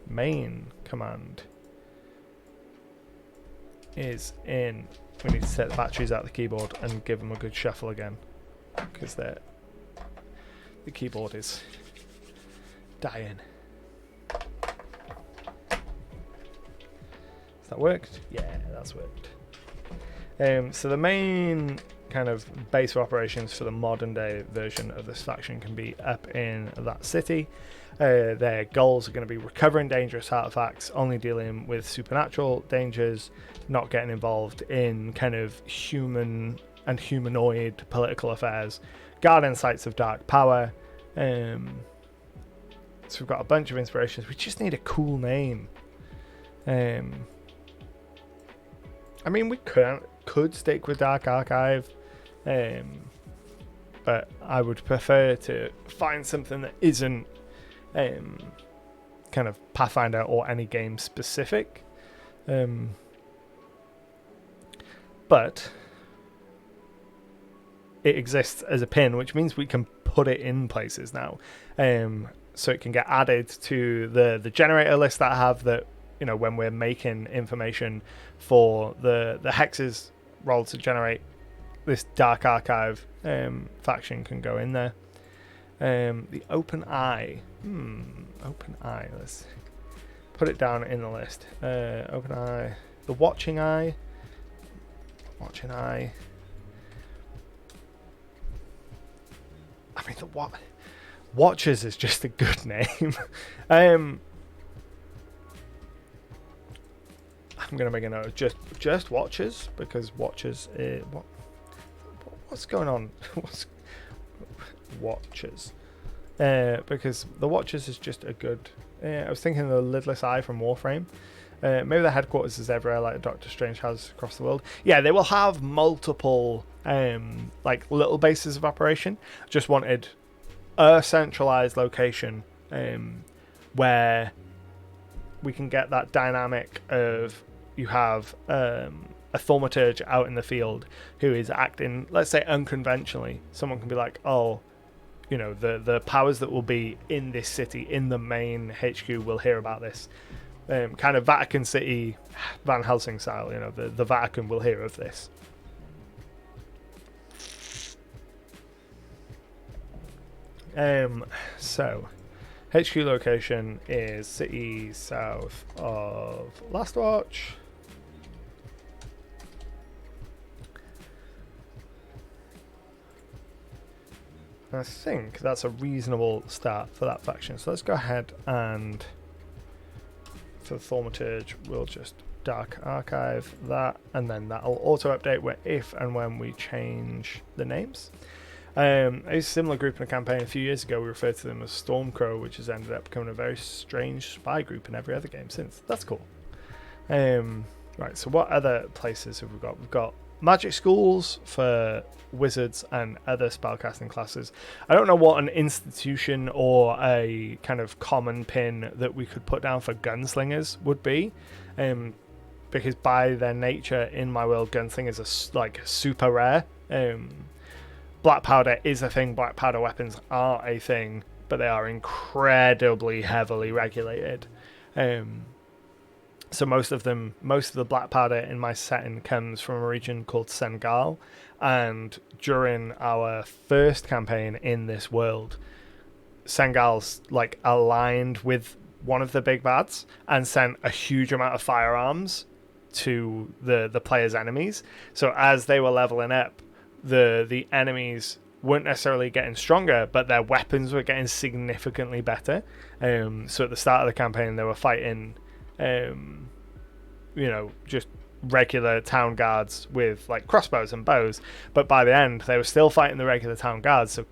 Main command is in. We need to take the batteries out of the keyboard and give them a good shuffle again, because the keyboard is dying. Has that worked? Yeah, that's worked. So the main kind of base of operations for the modern day version of this faction can be up in that city. Their goals are going to be recovering dangerous artifacts, only dealing with supernatural dangers, not getting involved in kind of human and humanoid political affairs, guarding sites of dark power. So we've got a bunch of inspirations. We just need a cool name. I mean, we could stick with Dark Archive, but I would prefer to find something that isn't kind of Pathfinder or any game specific, but it exists as a pin, which means we can put it in places now, so it can get added to the generator list that I have, that, you know, when we're making information for the hexes rolled to generate this Dark Archive faction can go in there. The Open Eye. Open Eye. Let's put it down in the list. Open Eye. The Watching Eye. Watching Eye. I mean, Watchers is just a good name. I'm gonna make a note of just Watchers, because Watchers. What's going on? What's Watchers? Because the Watchers is just a good. I was thinking the Lidless Eye from Warframe. Maybe the headquarters is everywhere, like Doctor Strange has across the world. Yeah, they will have multiple like little bases of operation. Just wanted a centralized location where we can get that dynamic of, you have a thaumaturge out in the field who is acting, let's say, unconventionally. Someone can be like, oh, you know, the powers that will be in this city, in the main HQ, will hear about this. Kind of Vatican City, Van Helsing style, you know, the Vatican will hear of this. So, HQ location is city south of Last Watch. I think that's a reasonable start for that faction. So let's go ahead and for the Thaumaturge, we'll just Dark Archive that, and then that'll auto update if and when we change the names. A similar group in a campaign a few years ago, we referred to them as Stormcrow, which has ended up becoming a very strange spy group in every other game since. That's cool. Right, so what other places have we got? We've got magic schools for wizards and other spellcasting classes. I don't know what an institution or a kind of common pin that we could put down for gunslingers would be, because by their nature in my world, gunslingers are like super rare. Black powder is a thing, black powder weapons are a thing, but they are incredibly heavily regulated. So most of the black powder in my setting comes from a region called Senegal, and during our first campaign in this world, Senegal's like aligned with one of the big bads and sent a huge amount of firearms to the players' enemies. So as they were leveling up, the enemies weren't necessarily getting stronger, but their weapons were getting significantly better. So at the start of the campaign, they were fighting just regular town guards with like crossbows and bows, but by the end they were still fighting the regular town guards, so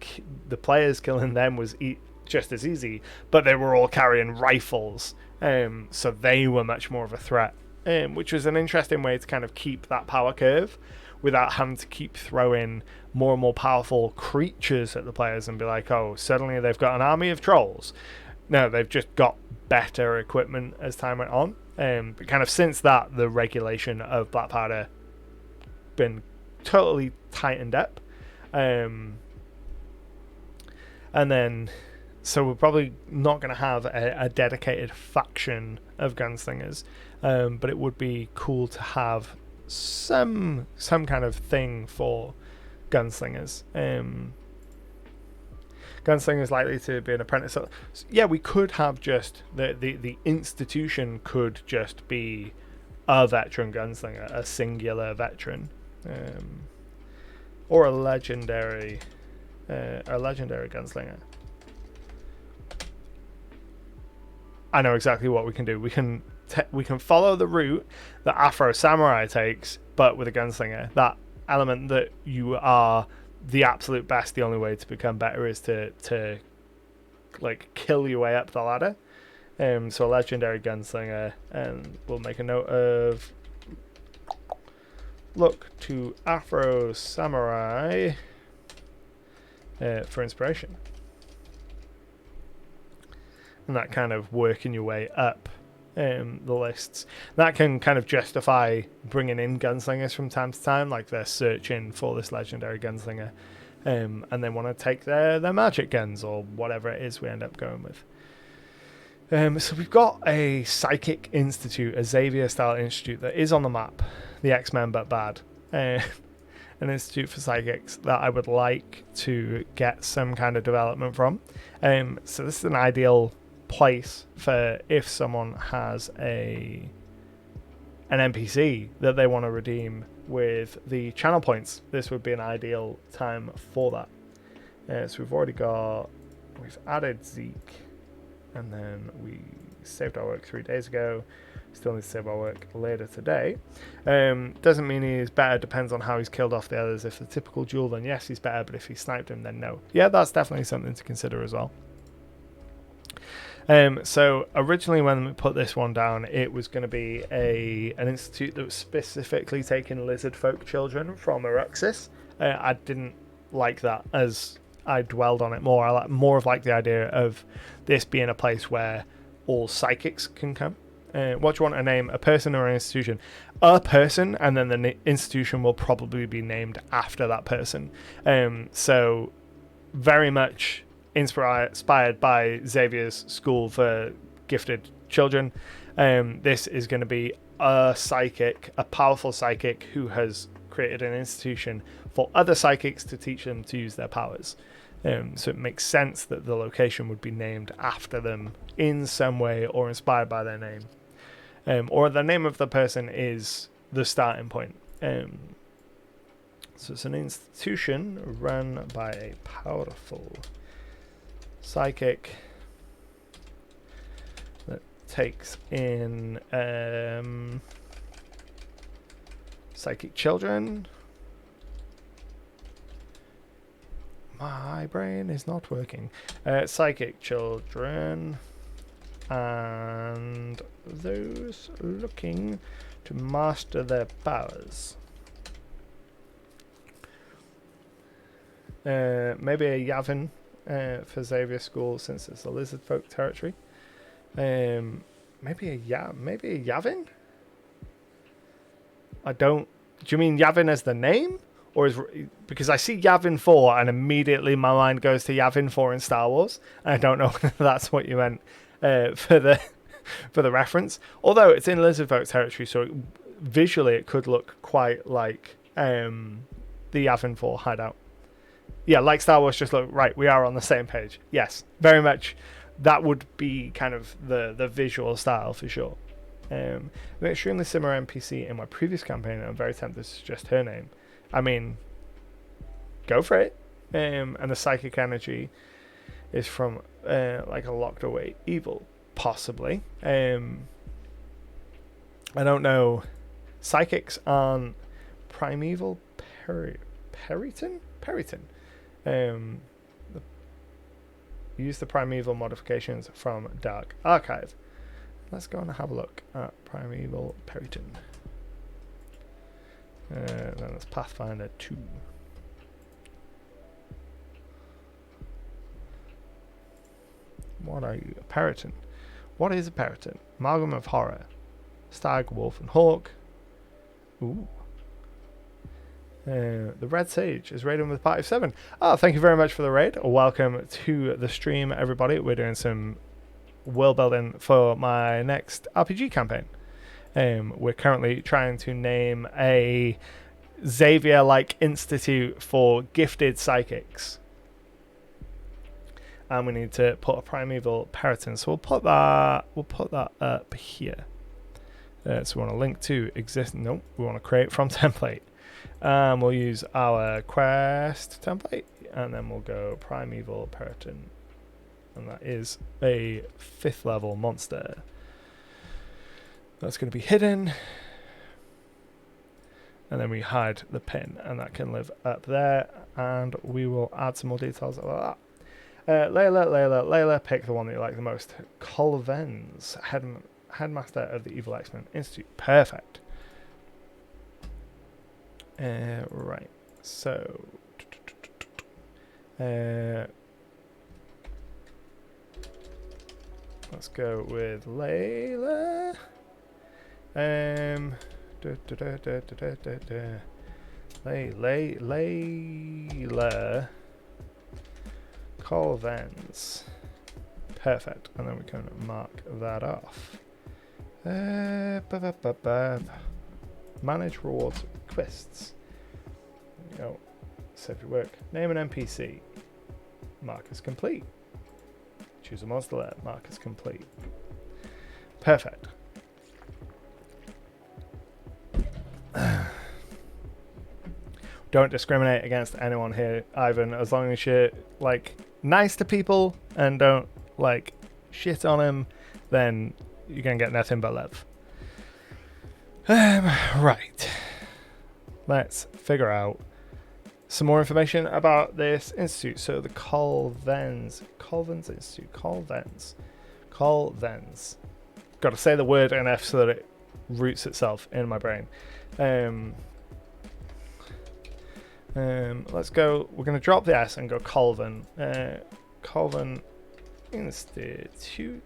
the players killing them was just as easy, but they were all carrying rifles, so they were much more of a threat, which was an interesting way to kind of keep that power curve without having to keep throwing more and more powerful creatures at the players and be like, oh, suddenly they've got an army of trolls. No, they've just got better equipment as time went on. But kind of since that, the regulation of black powder been totally tightened up. And then, so we're probably not going to have a dedicated faction of gunslingers, but it would be cool to have some kind of thing for gunslingers. Gunslingers likely to be an apprentice. So, yeah, we could have just the institution could just be a veteran gunslinger, a singular veteran, or a legendary gunslinger. I know exactly what we can do. We can follow the route that Afro Samurai takes, but with a gunslinger. That element that you are the absolute best, the only way to become better is to like kill your way up the ladder. So a legendary gunslinger, and we'll make a note of look to Afro Samurai for inspiration. And that kind of working your way up the lists. That can kind of justify bringing in gunslingers from time to time, like they're searching for this legendary gunslinger, and they want to take their magic guns or whatever it is we end up going with. So we've got a psychic institute, a Xavier-style institute that is on the map, the X-Men but bad. An institute for psychics that I would like to get some kind of development from. So this is an ideal place for if someone has an NPC that they want to redeem with the channel points. This would be an ideal time for that. So we've added Zeke, and then we saved our work 3 days ago. Still need to save our work later today. Doesn't mean he's better, depends on how he's killed off the others. If the typical duel, then yes, he's better, but if he sniped him, then no. Yeah, that's definitely something to consider as well. So originally when we put this one down, it was going to be an institute that was specifically taking lizard folk children from Eruxis. I didn't like that as I dwelled on it more. I more of the idea of this being a place where all psychics can come. What do you want to name? A person or an institution? A person, and then the institution will probably be named after that person. So very much inspired by Xavier's school for gifted children. This is going to be a psychic, a powerful psychic who has created an institution for other psychics to teach them to use their powers. So it makes sense that the location would be named after them in some way or inspired by their name. Or the name of the person is the starting point. So it's an institution run by a powerful psychic that takes in psychic children. My brain is not working. Psychic children and those looking to master their powers. Maybe a Yavin for Xavier School, since it's a lizard folk territory. Maybe a Yavin? Do you mean Yavin as the name? Or because I see Yavin 4 and immediately my mind goes to Yavin 4 in Star Wars. And I don't know if that's what you meant for the reference. Although it's in lizard folk territory, so visually it could look quite like the Yavin 4 hideout. Yeah, like Star Wars, just look, right, we are on the same page. Yes, very much. That would be kind of the visual style for sure. An extremely similar NPC in my previous campaign, I'm very tempted to suggest her name. I mean, go for it. And the psychic energy is from like a locked away evil, possibly. I don't know. Psychics aren't primeval Periton? Periton. Use the primeval modifications from Dark Archive. Let's go and have a look at primeval Periton. Then there's Pathfinder 2. What are you? A Periton. What is a Periton? Amalgam of horror. Stag, wolf, and hawk. Ooh. The Red Sage is raiding with Party of 7. Oh, thank you very much for the raid. Welcome to the stream, everybody. We're doing some world building for my next RPG campaign. We're currently trying to name a Xavier-like institute for gifted psychics. And we need to put a primeval Periton. So we'll put that up here. So we want to link to exist. Nope, we want to create from template. We'll use our quest template, and then we'll go primeval Periton, and that is a 5th level monster. That's going to be hidden, and then we hide the pin, and that can live up there. And we will add some more details about that. Layla, pick the one that you like the most. Colvens, headmaster of the Evil X-Men Institute. Perfect. Right, so let's go with Layla. Layla Colvens. Perfect, and then we can mark that off. Manage rewards quests. There you go. Save your work. Name an NPC. Mark as complete. Choose a monster layer. Mark as complete. Perfect. Don't discriminate against anyone here, Ivan, as long as you're like nice to people and don't like shit on them, then you're gonna get nothing but love. Right. Let's figure out some more information about this institute. So the Colvens Institute. Colvens. Got to say the word enough so that it roots itself in my brain. Let's go. We're going to drop the S and go Colven. Colven Institute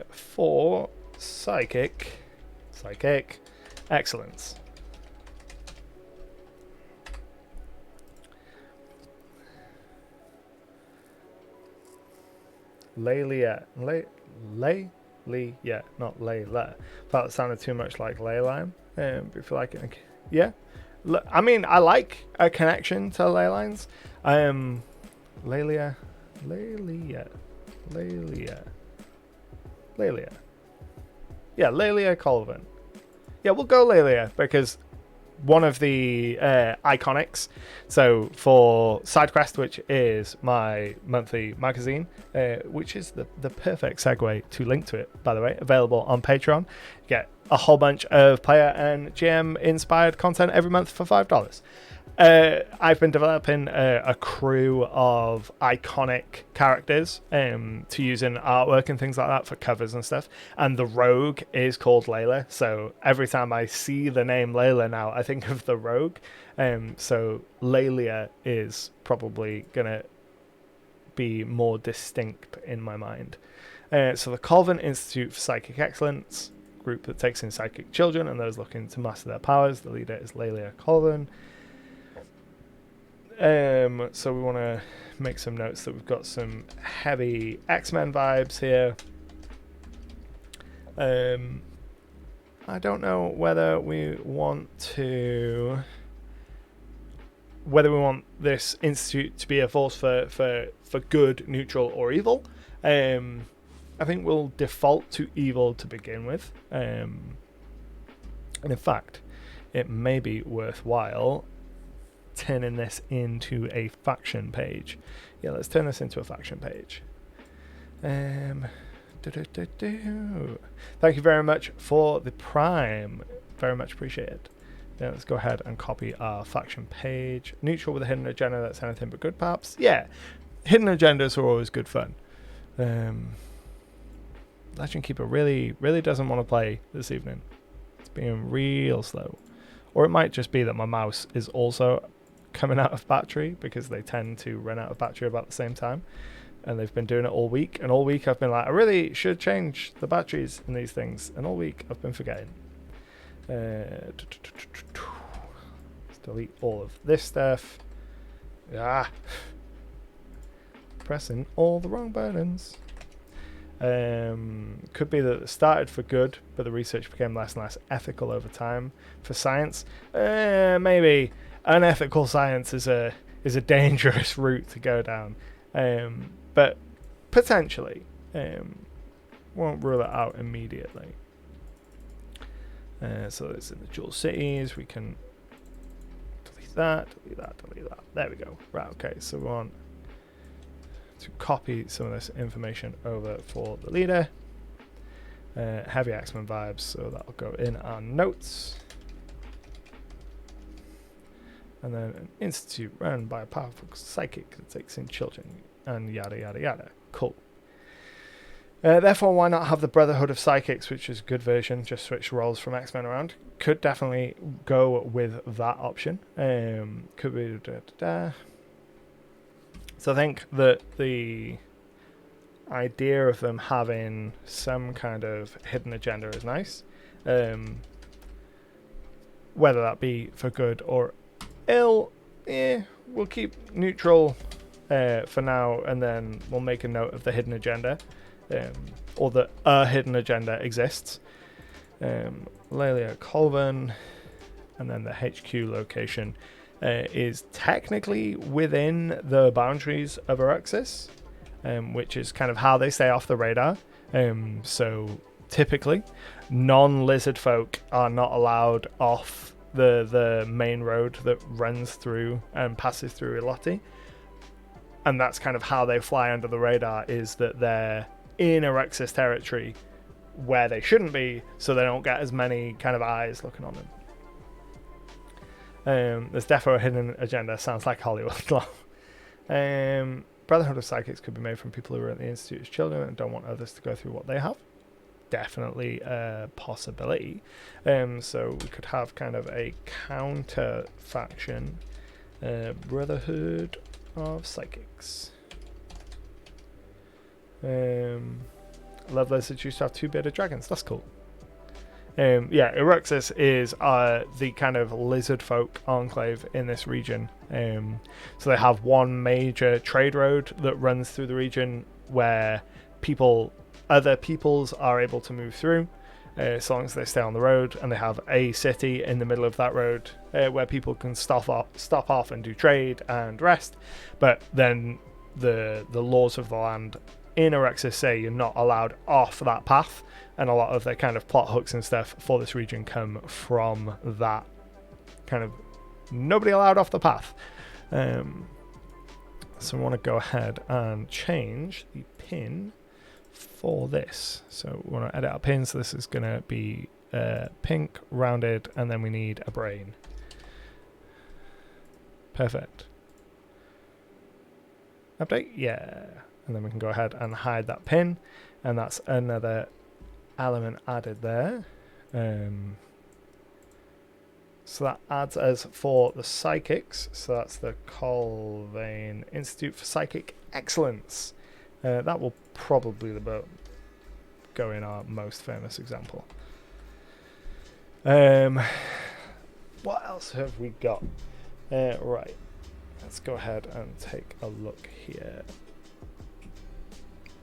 for psychic excellence. Laylia, not Layla. That sounded too much like Leyline. If you like it, yeah. I mean, I like a connection to ley lines. Laylia. Yeah, Laylia Colvin. Yeah, we'll go Laylia because one of the iconics. So for SideQuest, which is my monthly magazine, which is the perfect segue to link to it, by the way, available on Patreon. You get a whole bunch of player and GM inspired content every month for $5. I've been developing a crew of iconic characters to use in artwork and things like that for covers and stuff. And the rogue is called Layla. So every time I see the name Layla now, I think of the rogue. So Laylia is probably going to be more distinct in my mind. So the Colvin Institute for Psychic Excellence, group that takes in psychic children and those looking to master their powers. The leader is Laylia Colvin. So we want to make some notes that we've got some heavy X-Men vibes here. I don't know whether we want this institute to be a force for good, neutral, or evil. I think we'll default to evil to begin with. And in fact, it may be worthwhile turning this into a faction page. Yeah, let's turn this into a faction page. Thank you very much for the Prime. Very much appreciated. Yeah, let's go ahead and copy our faction page. Neutral with a hidden agenda, that's anything but good, perhaps. Yeah, hidden agendas are always good fun. Legend Keeper really doesn't want to play this evening. It's being real slow. Or it might just be that my mouse is also coming out of battery, because they tend to run out of battery about the same time. And they've been doing it all week. And all week I've been like, I really should change the batteries in these things. And all week I've been forgetting. Let's delete all of this stuff. Pressing all the wrong buttons. Could be that it started for good, but the research became less and less ethical over time. For science, maybe unethical science is a dangerous route to go down. But potentially, won't rule it out immediately. So it's in the dual cities. We can delete that. There we go. Right, okay, so we want to copy some of this information over for the leader. Heavy X-Men vibes, so that'll go in our notes. And then an institute run by a powerful psychic that takes in children, and yada yada yada. Cool. Therefore, why not have the Brotherhood of Psychics, which is a good version, just switch roles from X-Men around. Could definitely go with that option. Could be So I think that the idea of them having some kind of hidden agenda is nice. Whether that be for good or ill, we'll keep neutral for now, and then we'll make a note of the hidden agenda. Or that a hidden agenda exists. Lelia Colvin, and then the HQ location is technically within the boundaries of Eruxis, which is kind of how they stay off the radar. So typically, non-lizard folk are not allowed off the main road that runs through and passes through Iloti. And that's kind of how they fly under the radar, is that they're in Eruxis territory where they shouldn't be, so they don't get as many kind of eyes looking on them. There's defo a hidden agenda. Sounds like Hollywood. Brotherhood of Psychics could be made from people who are at the Institute as children and don't want others to go through what they have. Definitely a possibility. So we could have kind of a counter faction. Brotherhood of Psychics. Lovelace used to have 2 bearded dragons. That's cool. Yeah, Eruxis is the kind of lizard folk enclave in this region. So they have one major trade road that runs through the region where other peoples are able to move through, as long as they stay on the road, and they have a city in the middle of that road where people can stop off and do trade and rest. But then the laws of the land in Eruxis say you're not allowed off that path, and a lot of the kind of plot hooks and stuff for this region come from that kind of nobody allowed off the path. So we want to go ahead and change the pin for this. So we want to edit our pin, so this is going to be pink, rounded, and then we need a brain. Perfect. Update? Yeah. And then we can go ahead and hide that pin, and that's another element added there. So that adds us for the psychics. So that's the Colvin Institute for Psychic Excellence. That will probably go in our most famous example. What else have we got? Right. Let's go ahead and take a look here.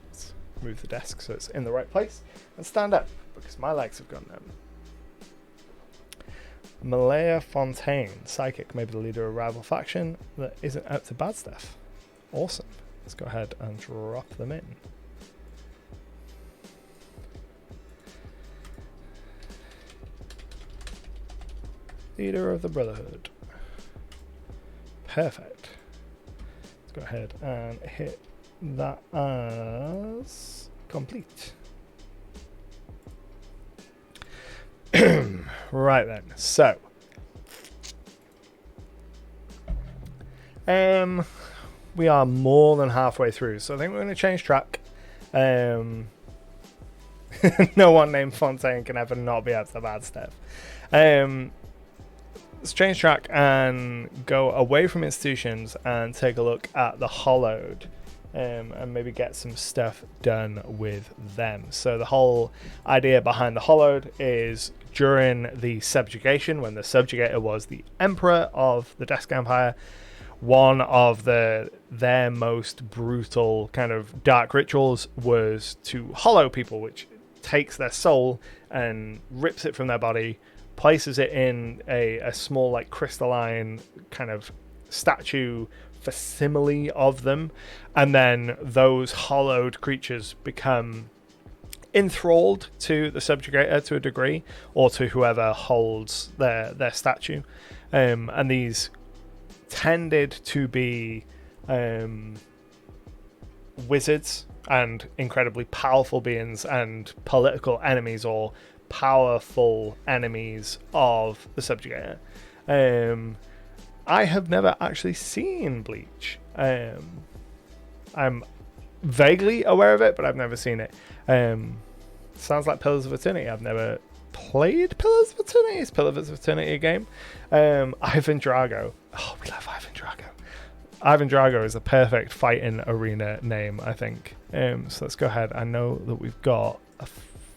Let's move the desk so it's in the right place and stand up because my legs have gone numb. Malaya Fontaine, psychic, maybe the leader of a rival faction that isn't up to bad stuff. Awesome. Let's go ahead and drop them in. Leader of the Brotherhood. Perfect. Let's go ahead and hit that as complete. Right then, so we are more than halfway through, so I think we're going to change track. No one named Fontaine can ever not be up to the bad stuff. Let's change track and go away from institutions and take a look at the Hollowed, and maybe get some stuff done with them. So the whole idea behind the Hollowed is during the subjugation, when the Subjugator was the emperor of the Dusk Empire, one of their most brutal kind of dark rituals was to hollow people, which takes their soul and rips it from their body, places it in a small like crystalline kind of statue facsimile of them, and then those hollowed creatures become enthralled to the Subjugator to a degree, or to whoever holds their statue, and these tended to be wizards and incredibly powerful beings and political enemies or powerful enemies of the Subjugator. I have never actually seen Bleach. I'm vaguely aware of it, but I've never seen it. Sounds like Pillars of Eternity. I've never played Pillars of Eternity. Is Pillars of Eternity a game? Ivan Drago. Oh, we love Ivan Drago. Ivan Drago is a perfect fighting arena name, I think. So let's go ahead. I know that we've got a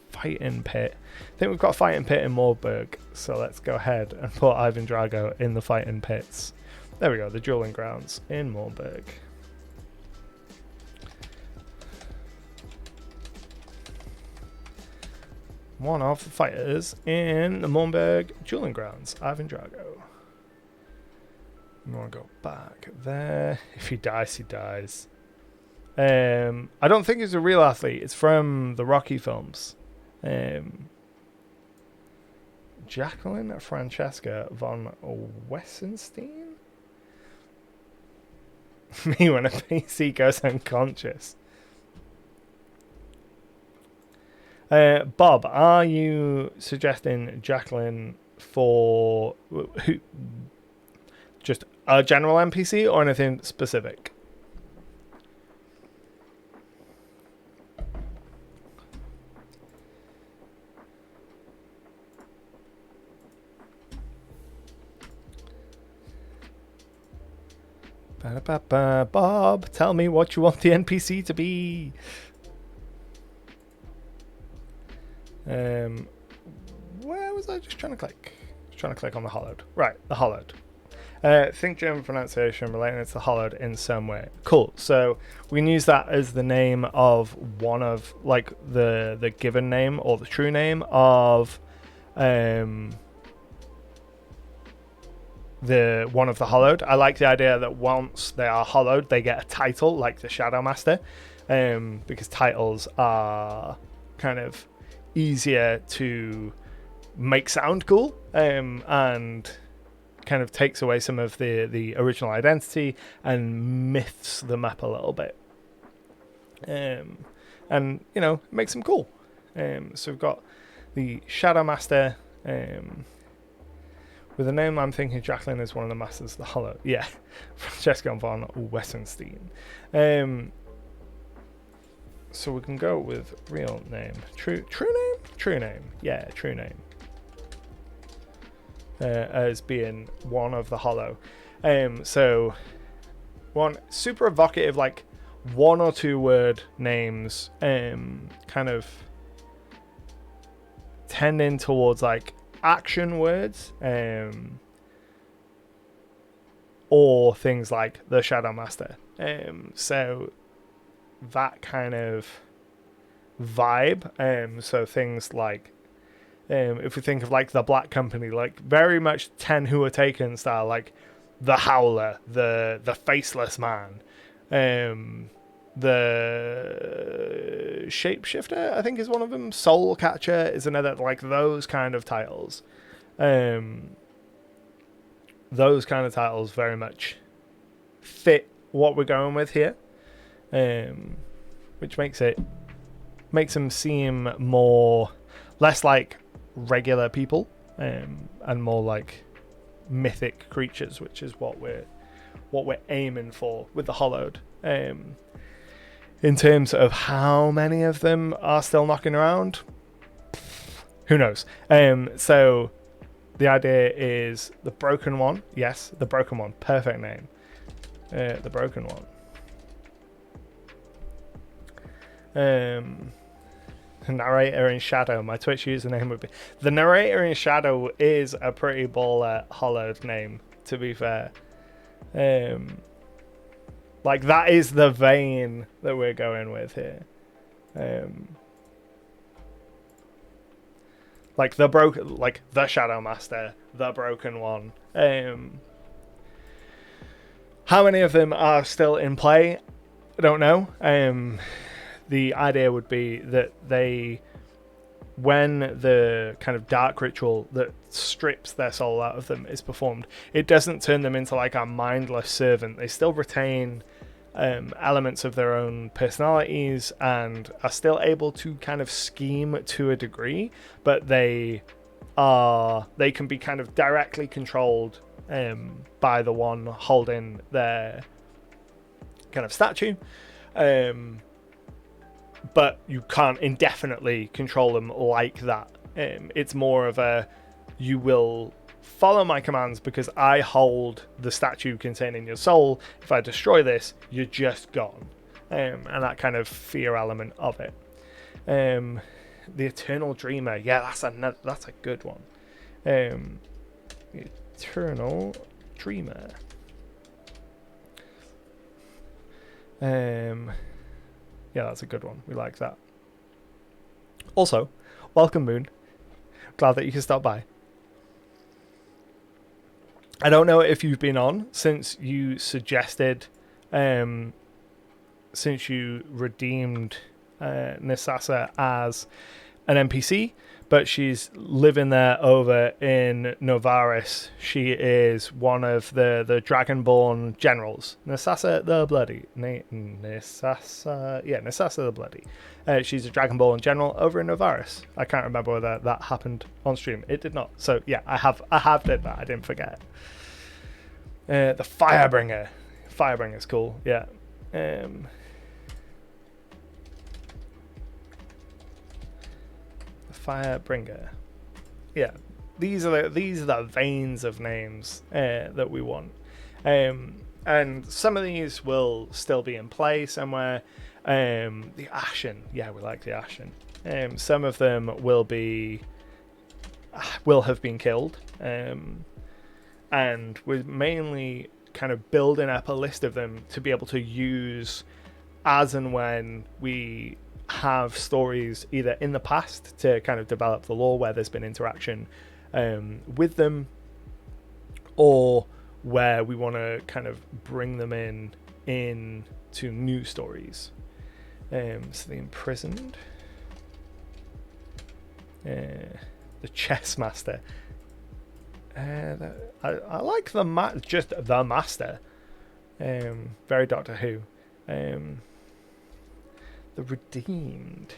fighting pit. I think we've got a fighting pit in Moorburg. So let's go ahead and put Ivan Drago in the fighting pits. There we go. The dueling grounds in Moorburg. One of the fighters in the Moorburg dueling grounds, Ivan Drago. You want to go back there. If he dies, he dies. I don't think he's a real athlete. It's from the Rocky films. Jacqueline Francesca von Wessenstein? Me when a PC goes unconscious. Bob, are you suggesting Jacqueline for who? Just a general NPC or anything specific? Bob, tell me what you want the NPC to be. Where was I just trying to click? Just trying to click on the Hollowed. Right, the Hollowed. Think German pronunciation relating it to the Hollowed in some way. Cool. So we can use that as the name of one of like the given name or the true name of the one of the Hollowed. I like the idea that once they are hollowed, they get a title like the Shadow Master, because titles are kind of easier to make sound cool, and kind of takes away some of the original identity and myths them up a little bit, and you know, makes them cool. So we've got the Shadow Master. With a name, I'm thinking Jacqueline is one of the masters of the Hollow. Yeah, Francesca von Wessenstein. So we can go with real name. True name? True name. Yeah, true name. As being one of the Hollow. So one super evocative, like 1 or 2 word names, kind of tending towards like action words, or things like the Shadow Master. So that kind of vibe. So things like, if we think of like the Black Company, like very much 10 Who Are Taken style, like the Howler, the Faceless Man, the Shapeshifter, I think is one of them. Soul Catcher is another, like those kind of titles. Those kind of titles very much fit what we're going with here, which makes them seem less like regular people, and more like mythic creatures, which is what we're aiming for with the Hollowed. In terms of how many of them are still knocking around, who knows? So the idea is the Broken One. Yes, the Broken One. Perfect name. The Broken One. Narrator in Shadow. My Twitch username would be... The Narrator in Shadow is a pretty baller Hollowed name, to be fair. Like, that is the vein that we're going with here. Like the Shadow Master, the Broken One. How many of them are still in play? I don't know. The idea would be that when the kind of dark ritual that strips their soul out of them is performed, it doesn't turn them into like a mindless servant. They still retain elements of their own personalities and are still able to kind of scheme to a degree, but they can be kind of directly controlled by the one holding their kind of statue. But you can't indefinitely control them like that. It's more of a, you will follow my commands because I hold the statue containing your soul. If I destroy this, you're just gone. And that kind of fear element of it. The Eternal Dreamer. Yeah, that's a good one. The Eternal Dreamer. Yeah, that's a good one. We like that. Also, welcome, Moon. Glad that you can stop by. I don't know if you've been on since you suggested, since you redeemed Nisasa as an NPC, but she's living there over in Novaris. She is one of the Dragonborn generals. Nisasa the Bloody. Nisasa the Bloody. She's a Dragonborn general over in Novaris. I can't remember whether that happened on stream. It did not. So yeah, I have did that. I didn't forget. The Firebringer. Firebringer's cool. Yeah. Firebringer. Yeah, these are the veins of names that we want, and some of these will still be in play somewhere. The Ashen, yeah, we like the Ashen. Some of them will have been killed, and we're mainly kind of building up a list of them to be able to use as and when we have stories either in the past to kind of develop the lore where there's been interaction with them, or where we want to kind of bring them in to new stories. So the Imprisoned, the Chess Master. I like just the Master. Very Doctor Who. The Redeemed.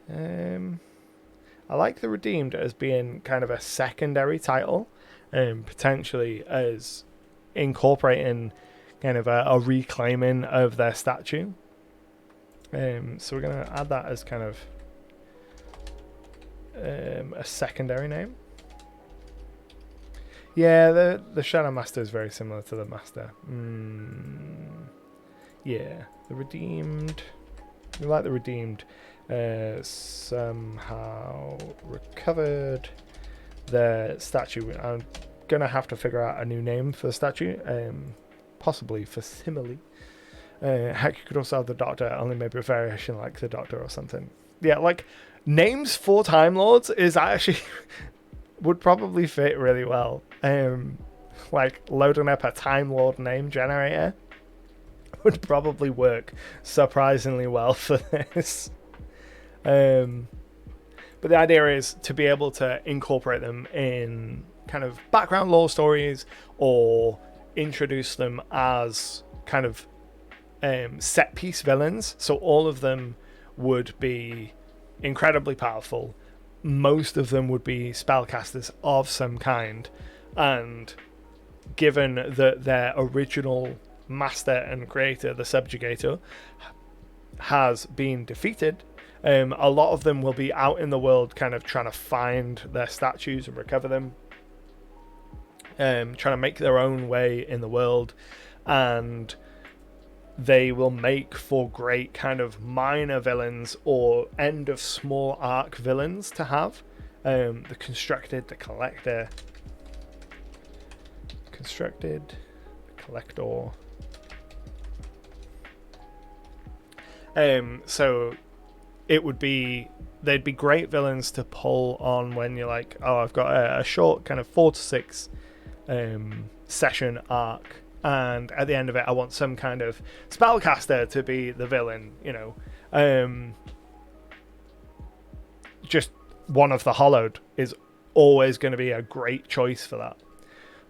I like the Redeemed as being kind of a secondary title, potentially as incorporating kind of a reclaiming of their statue. So we're going to add that as kind of a secondary name. Yeah, the Shadow Master is very similar to the Master. Yeah, the Redeemed. We like the Redeemed. Somehow recovered their statue. I'm gonna have to figure out a new name for the statue. Possibly for Simile. Heck, you could also have the Doctor, only maybe a variation like the Doctor or something. Yeah, like names for Time Lords is actually would probably fit really well. Like loading up a Time Lord name generator would probably work surprisingly well for this. But the idea is to be able to incorporate them in kind of background lore stories, or introduce them as kind of set piece villains. So all of them would be incredibly powerful, most of them would be spellcasters of some kind, and given that their original master and creator, the Subjugator, has been defeated, a lot of them will be out in the world kind of trying to find their statues and recover them, trying to make their own way in the world, and they will make for great kind of minor villains or end of small arc villains to have. The Constructed, the Collector, Collector. So it would be, they'd be great villains to pull on when you're like, oh, I've got a short kind of 4 to 6 session arc, and at the end of it I want some kind of spellcaster to be the villain, you know. Just one of the Hollowed is always going to be a great choice for that.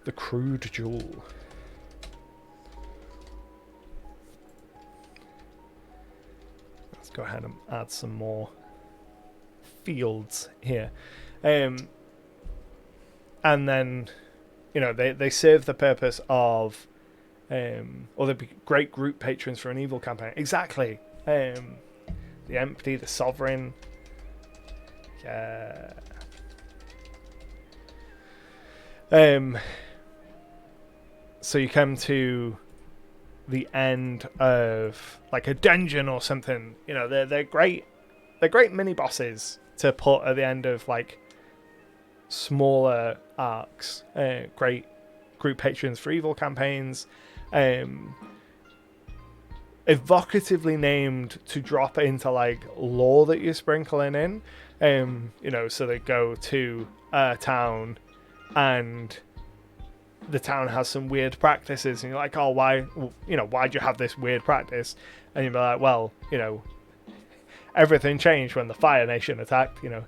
The Crude Jewel. Let's go ahead and add some more fields here. And then, you know, they serve the purpose of, or they'd be great group patrons for an evil campaign. Exactly. The Empty, the Sovereign. Yeah. So you come to the end of like a dungeon or something. You know, they're great. They're great mini bosses to put at the end of like smaller arcs. Great group patrons for evil campaigns. Evocatively named to drop into like lore that you're sprinkling in. You know, so they go to a town and the town has some weird practices, and you're like, oh, why, you know, why'd you have this weird practice? And you'd be like, well, you know, everything changed when the Fire Nation attacked, you know,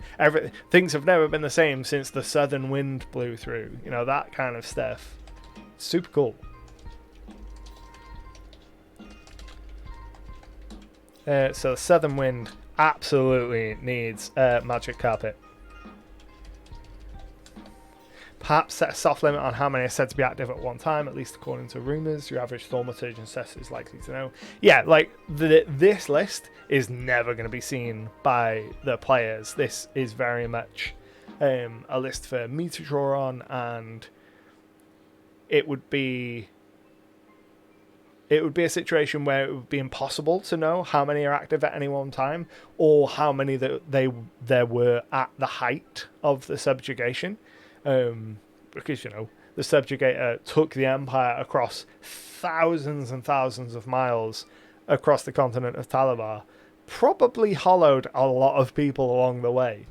things have never been the same since the southern wind blew through, you know, that kind of stuff. Super cool. So the southern wind absolutely needs magic carpet. Perhaps set a soft limit on how many are said to be active at one time, at least according to rumours. Your average thaumaturge test is likely to know. Yeah, like, this list is never going to be seen by the players. This is very much a list for me to draw on, and it would be a situation where it would be impossible to know how many are active at any one time, or how many there were at the height of the subjugation. Because, you know, the Subjugator took the Empire across thousands and thousands of miles across the continent of Talabar, probably hollowed a lot of people along the way.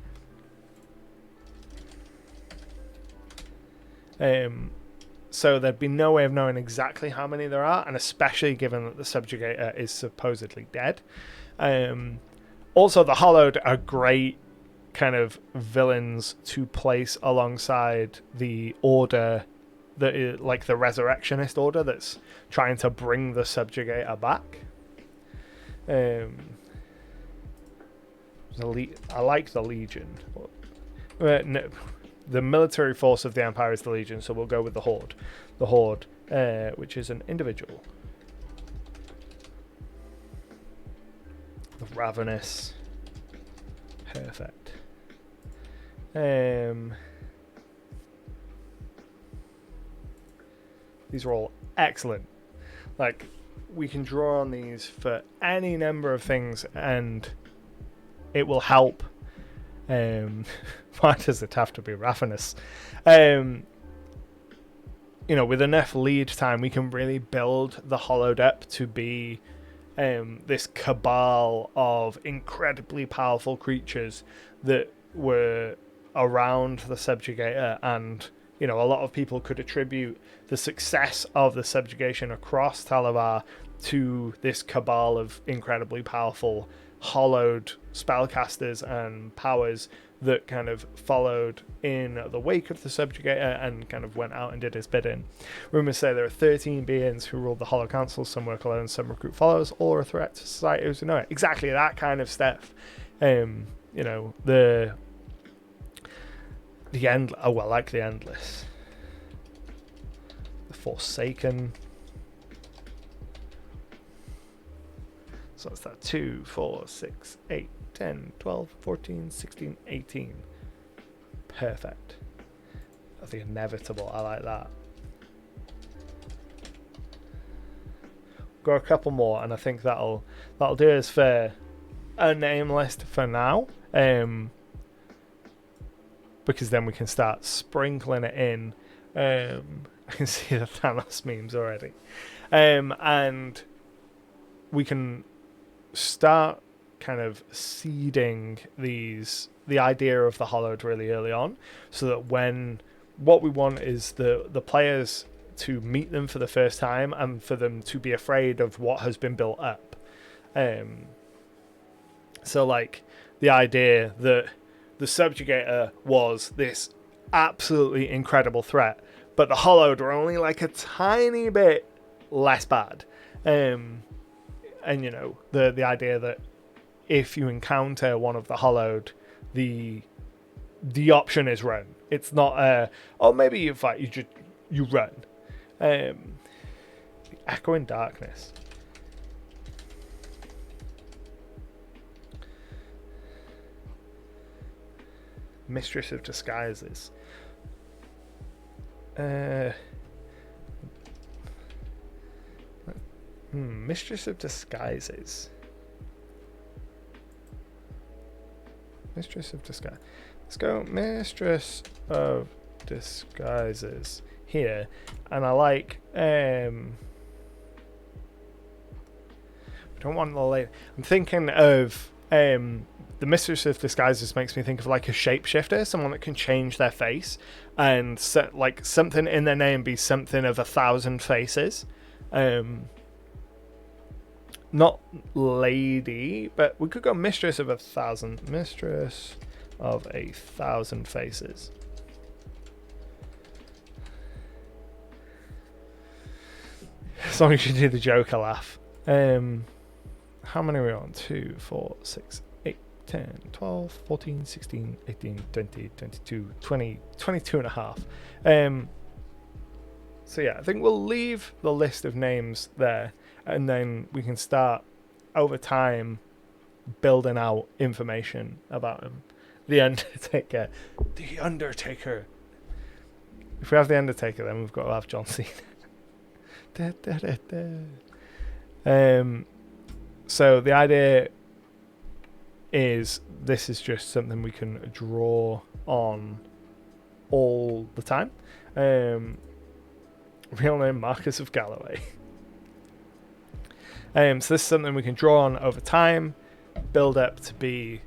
So there'd be no way of knowing exactly how many there are, and especially given that the Subjugator is supposedly dead. Also, the Hollowed are great kind of villains to place alongside the Order, that is, like the Resurrectionist Order that's trying to bring the Subjugator back. I like the Legion. No, the military force of the Empire is the Legion, so we'll go with the Horde. The Horde, which is an individual. The Ravenous. Perfect. These are all excellent. Like, we can draw on these for any number of things, and it will help. Why does it have to be ravenous? You know, with enough lead time, we can really build the Hollowed up to be this cabal of incredibly powerful creatures that were around the Subjugator, and, you know, a lot of people could attribute the success of the subjugation across Talabar to this cabal of incredibly powerful hollowed spellcasters and powers that kind of followed in the wake of the Subjugator and kind of went out and did his bidding. Rumours say there are 13 beings who rule the Hollow Council. Some work alone, some recruit followers, all are a threat to society who know it. Exactly that kind of stuff. You know, The end. Oh, I like the endless. The Forsaken. So it's that 2, 4, 6, 8, 10, 12, 14, 16, 18. Perfect. The inevitable. I like that. Got a couple more, and I think that'll do us for a name list for now. Because then we can start sprinkling it in. I can see the Thanos memes already. And we can start kind of seeding the idea of the Hollowed really early on, so that what we want is the players to meet them for the first time and for them to be afraid of what has been built up. So like the idea that the Subjugator was this absolutely incredible threat, but the Hollowed were only like a tiny bit less bad. And you know, the idea that if you encounter one of the Hollowed, the option is run. It's not maybe you fight, you run. The Echoing Darkness. Mistress of Disguises. Mistress of Disguises. Mistress of Disguise. Let's go Mistress of Disguises here, and I like we don't want the lady. I'm thinking of the Mistress of Disguises makes me think of like a shapeshifter, someone that can change their face and set like something in their name be something of 1,000 faces. Not lady, but we could go Mistress of 1,000. Mistress of 1,000 faces. As long as you do the Joker laugh. How many are we on? 2, 4, 6, 8, 10, 12, 14, 16, 18, 20, 22, 20, 22 and a half. So yeah, I think we'll leave the list of names there, and then we can start over time building out information about him. The Undertaker. The Undertaker. If we have the Undertaker, then we've got to have John Cena. So the idea is this is just something we can draw on all the time. Real name Marcus of Galloway. So this is something we can draw on over time, build up to be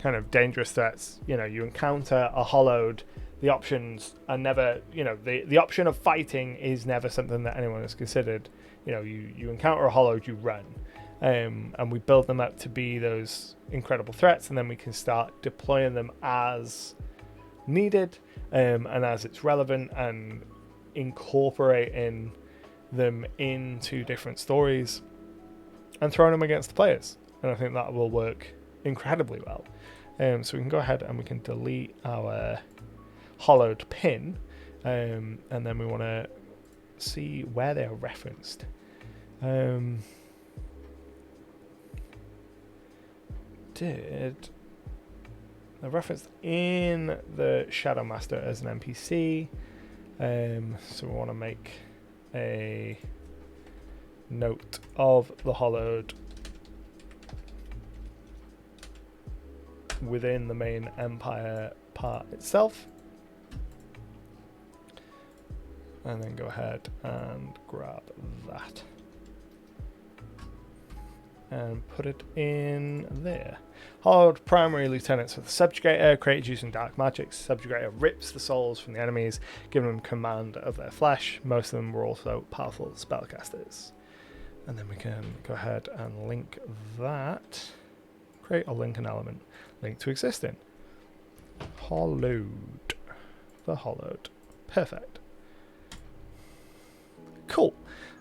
kind of dangerous threats. You know, you encounter a Hollowed, the options are never, you know, the option of fighting is never something that anyone has considered. You know, you encounter a Hollowed, you run. And we build them up to be those incredible threats, and then we can start deploying them as needed, and as it's relevant, and incorporating them into different stories and throwing them against the players. And I think that will work incredibly well. So we can go ahead and we can delete our Hollowed pin, and then we want to see where they are referenced. They're referenced in the Shadow Master as an NPC. So we want to make a note of the Hollowed within the main Empire part itself. And then go ahead and grab that and put it in there. Hollowed primary lieutenants of the Subjugator, created using dark magic. Subjugator rips the souls from the enemies, giving them command of their flesh. Most of them were also powerful spellcasters. And then we can go ahead and link that. Create or link an element. Link to existing. Hollowed. The Hollowed. Perfect. Cool.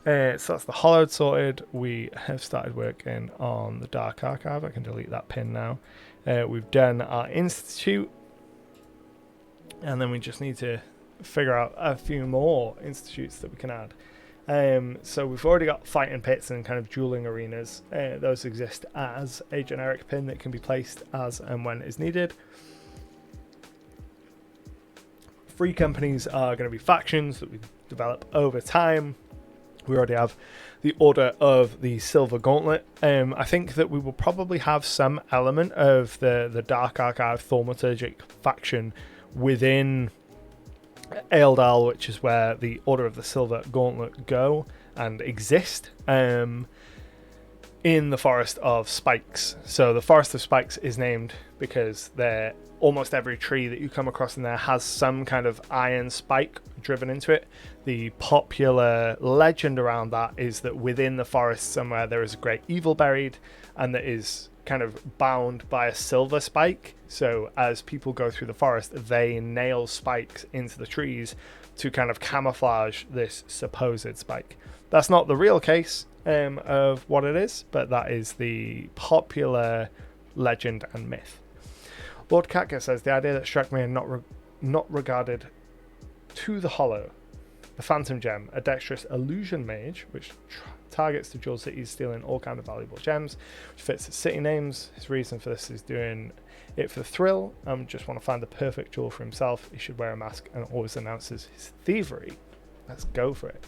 So that's the Hollowed sorted. We have started working on the Dark Archive. I can delete that pin now. We've done our Institute. And then we just need to figure out a few more institutes that we can add. So we've already got fighting pits and kind of dueling arenas. Those exist as a generic pin that can be placed as and when is needed. Free companies are going to be factions that we develop over time. We already have the Order of the Silver Gauntlet. I think that we will probably have some element of the Dark Archive Thaumaturgic faction within Eildal, which is where the Order of the Silver Gauntlet go and exist, in the Forest of Spikes. So the Forest of Spikes is named because almost every tree that you come across in there has some kind of iron spike driven into it. The popular legend around that is that within the forest somewhere there is a great evil buried, and that is kind of bound by a silver spike. So as people go through the forest, they nail spikes into the trees to kind of camouflage this supposed spike. That's not the real case of what it is, but that is the popular legend and myth. Lord Katka says, the idea that struck me and not regarded to the hollow, the Phantom Gem, a dexterous illusion mage, which targets the jewel cities, stealing all kind of valuable gems, which fits its city names. His reason for this is doing it for the thrill, just want to find the perfect jewel for himself. He should wear a mask and always announces his thievery. Let's go for it.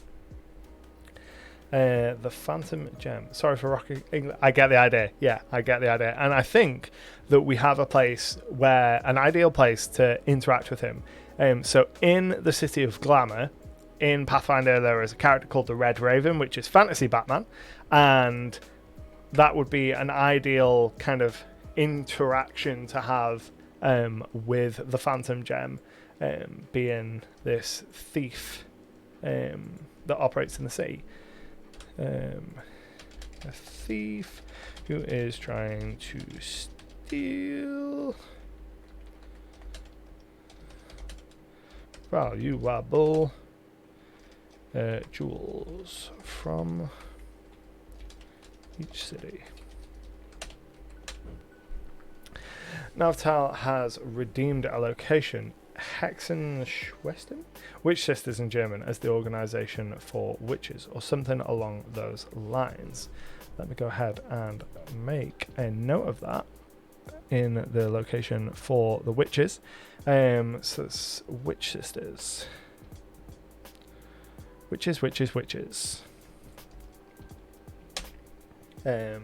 The Phantom Gem. Sorry for rocking. I get the idea. Yeah, I get the idea. And I think that we have a place an ideal place to interact with him. So in the City of Glamour, in Pathfinder, there is a character called the Red Raven, which is fantasy Batman. And that would be an ideal kind of interaction to have with the Phantom Gem, being this thief that operates in the city. A thief who is trying to steal valuable jewels from each city. Navtal has redeemed a location, Hexenschwestern, Witch Sisters in German, as the organization for witches, or something along those lines. Let me go ahead and make a note of that in the location for the witches. So it's Witch Sisters. Witches. And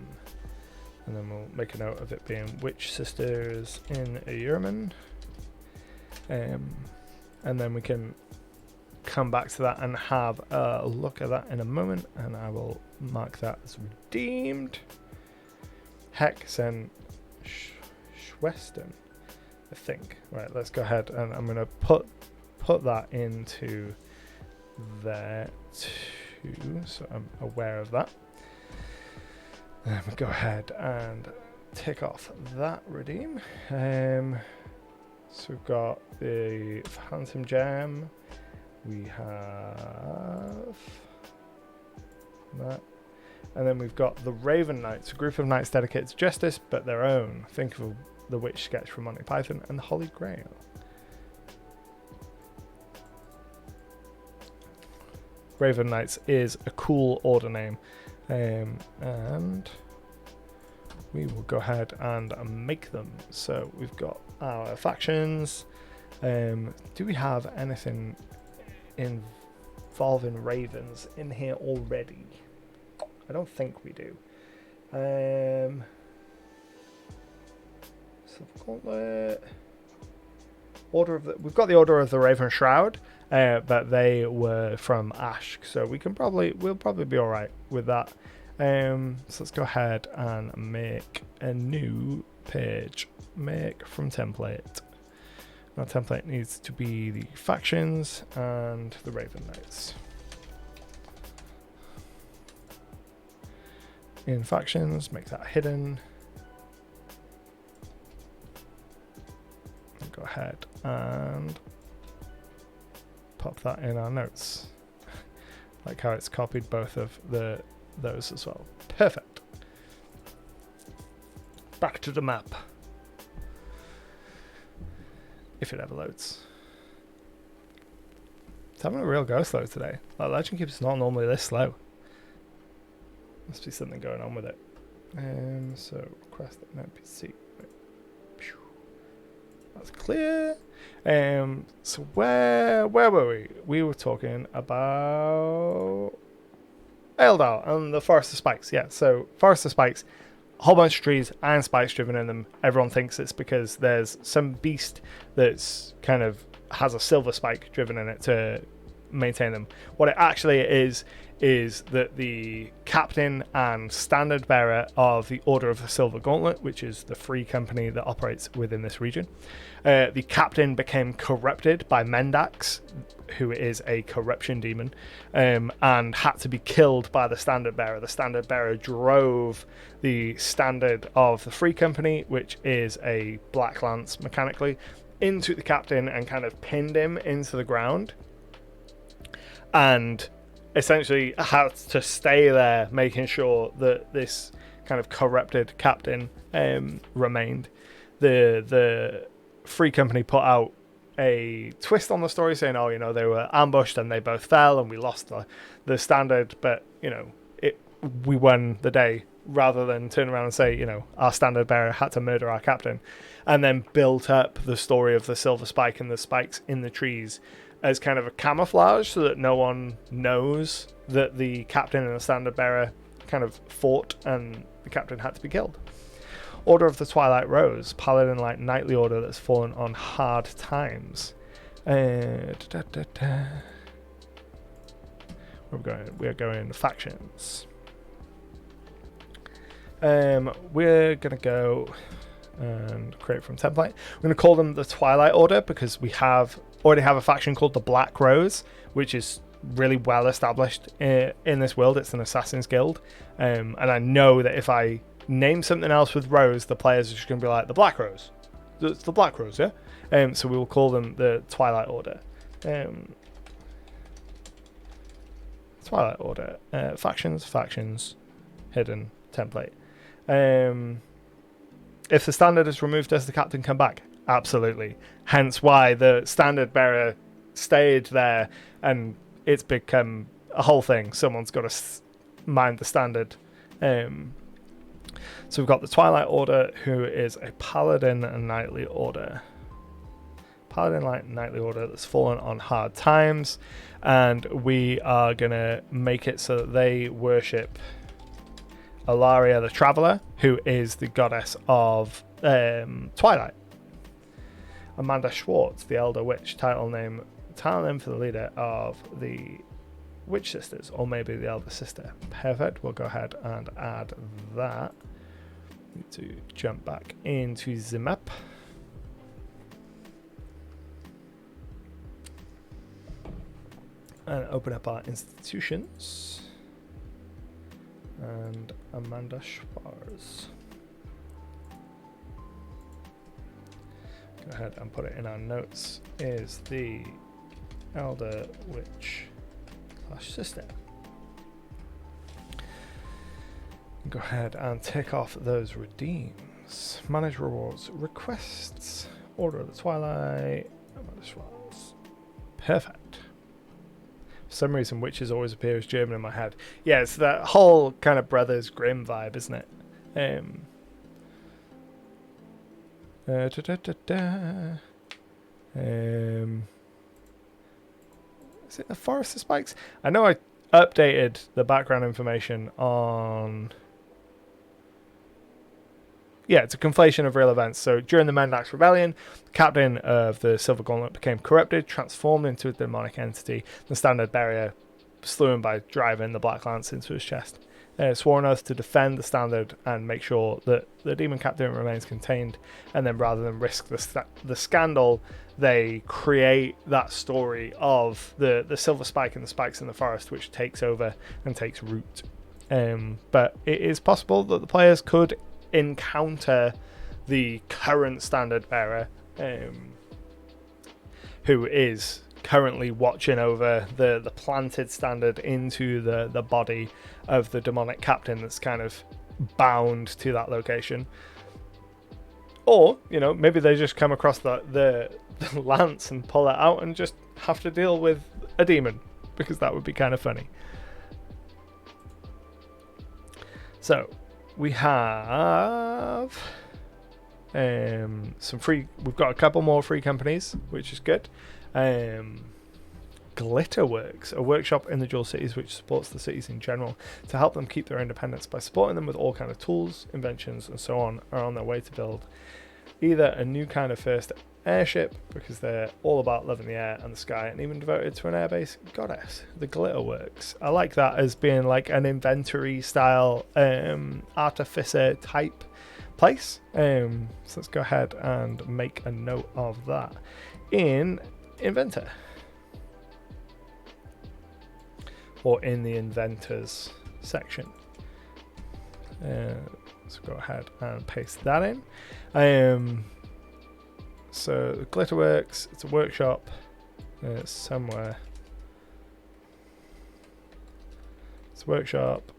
then we'll make a note of it being Witch Sisters in Yerman. And then we can come back to that and have a look at that in a moment, and I will mark that as redeemed. Hexenschwestern, I think. Right, let's go ahead and I'm going to put that into there too, so I'm aware of that. Then we go ahead and tick off that redeem. So we've got the Phantom Gem, we have that, and then we've got the Raven Knights, a group of knights dedicated to justice, but their own. Think of the witch sketch from Monty Python, and the Holy Grail. Raven Knights is a cool order name, and we will go ahead and make them. So we've got our factions. Do we have anything involving ravens in here already? I don't think we do. Gauntlet. We've got the Order of the Raven Shroud, but they were from Ash, so we'll probably be all right with that. So let's go ahead and make a new page. Make from template. Our template needs to be the factions and the Raven Knights. In factions, make that hidden. Go ahead and pop that in our notes. Like how it's copied both of those as well. Perfect. Back to the map. If it ever loads. having a real go slow today. Like, Legend Keeper's not normally this slow. Must be something going on with it. So request an NPC. That's clear. So where were we? We were talking about Eldar and the Forest of Spikes. Yeah, so Forest of Spikes, a whole bunch of trees and spikes driven in them. Everyone thinks it's because there's some beast that's kind of has a silver spike driven in it to maintain them. What it actually is that the captain and standard bearer of the Order of the Silver Gauntlet, which is the free company that operates within this region, the captain became corrupted by Mendax, who is a corruption demon, and had to be killed by the standard bearer. The standard bearer drove the standard of the free company, which is a black lance mechanically, into the captain and kind of pinned him into the ground, and essentially had to stay there, making sure that this kind of corrupted captain remained. The free company put out a twist on the story saying, oh, you know, they were ambushed and they both fell and we lost the standard, but, you know, we won the day, rather than turn around and say, you know, our standard bearer had to murder our captain, and then built up the story of the silver spike and the spikes in the trees as kind of a camouflage so that no one knows that the captain and the standard bearer kind of fought and the captain had to be killed. Order of the Twilight Rose, paladin like knightly order that's fallen on hard times. Where we're going factions. We're gonna go and create from template. We're gonna call them the Twilight Order because we already have a faction called the Black Rose, which is really well established in this world. It's an assassin's guild, and I know that if I name something else with Rose, the players are just going to be like, the Black Rose. It's the Black Rose, yeah? So we will call them the Twilight Order. Twilight Order. Factions, hidden, template. If the standard is removed, does the captain come back? Absolutely. Hence why the standard bearer stayed there, and it's become a whole thing. Someone's got to mind the standard. So we've got the Twilight Order, who is a paladin and knightly order. Paladin like knightly order that's fallen on hard times, and we are gonna make it so that they worship Alaria the Traveller, who is the goddess of Twilight. Amanda Schwartz, the Elder Witch, title name for the leader of the Witch Sisters, or maybe the Elder Sister. Perfect. We'll go ahead and add that. Need to jump back into the map. And open up our institutions. And Amanda Schwartz. Go ahead and put it in our notes. Is the Elder Witch / Sister. Go ahead and tick off those redeems. Manage rewards, requests, Order of the Twilight, Amanda Schwartz. Perfect. For some reason, witches always appear as German in my head. Yeah, it's that whole kind of Brothers Grimm vibe, isn't it? Is it the Forest of Spikes? I know I updated the background information on... Yeah, it's a conflation of real events. So during the Mendax Rebellion, the captain of the Silver Gauntlet became corrupted, transformed into a demonic entity. The standard bearer slew him by driving the Black Lance into his chest. Swore an oath to defend the standard and make sure that the demon captain remains contained. And then rather than risk the scandal, they create that story of the silver spike and the spikes in the forest, which takes over and takes root. But it is possible that the players could encounter the current standard bearer, who is currently watching over the planted standard into the body of the demonic captain that's kind of bound to that location. Or, you know, maybe they just come across the lance and pull it out and just have to deal with a demon, because that would be kind of funny. So we have some free. We've got a couple more free companies, which is good. Glitterworks, a workshop in the Jewel Cities which supports the cities in general to help them keep their independence by supporting them with all kind of tools, inventions, and so on, are on their way to build either a new kind of first airship, because they're all about loving the air and the sky, and even devoted to an airbase goddess, the Glitterworks. I like that as being like an inventory style artificer type place. So let's go ahead and make a note of that in Inventor, or in the inventors section. So go ahead and paste that in. So Glitterworks, it's a workshop somewhere. It's a workshop.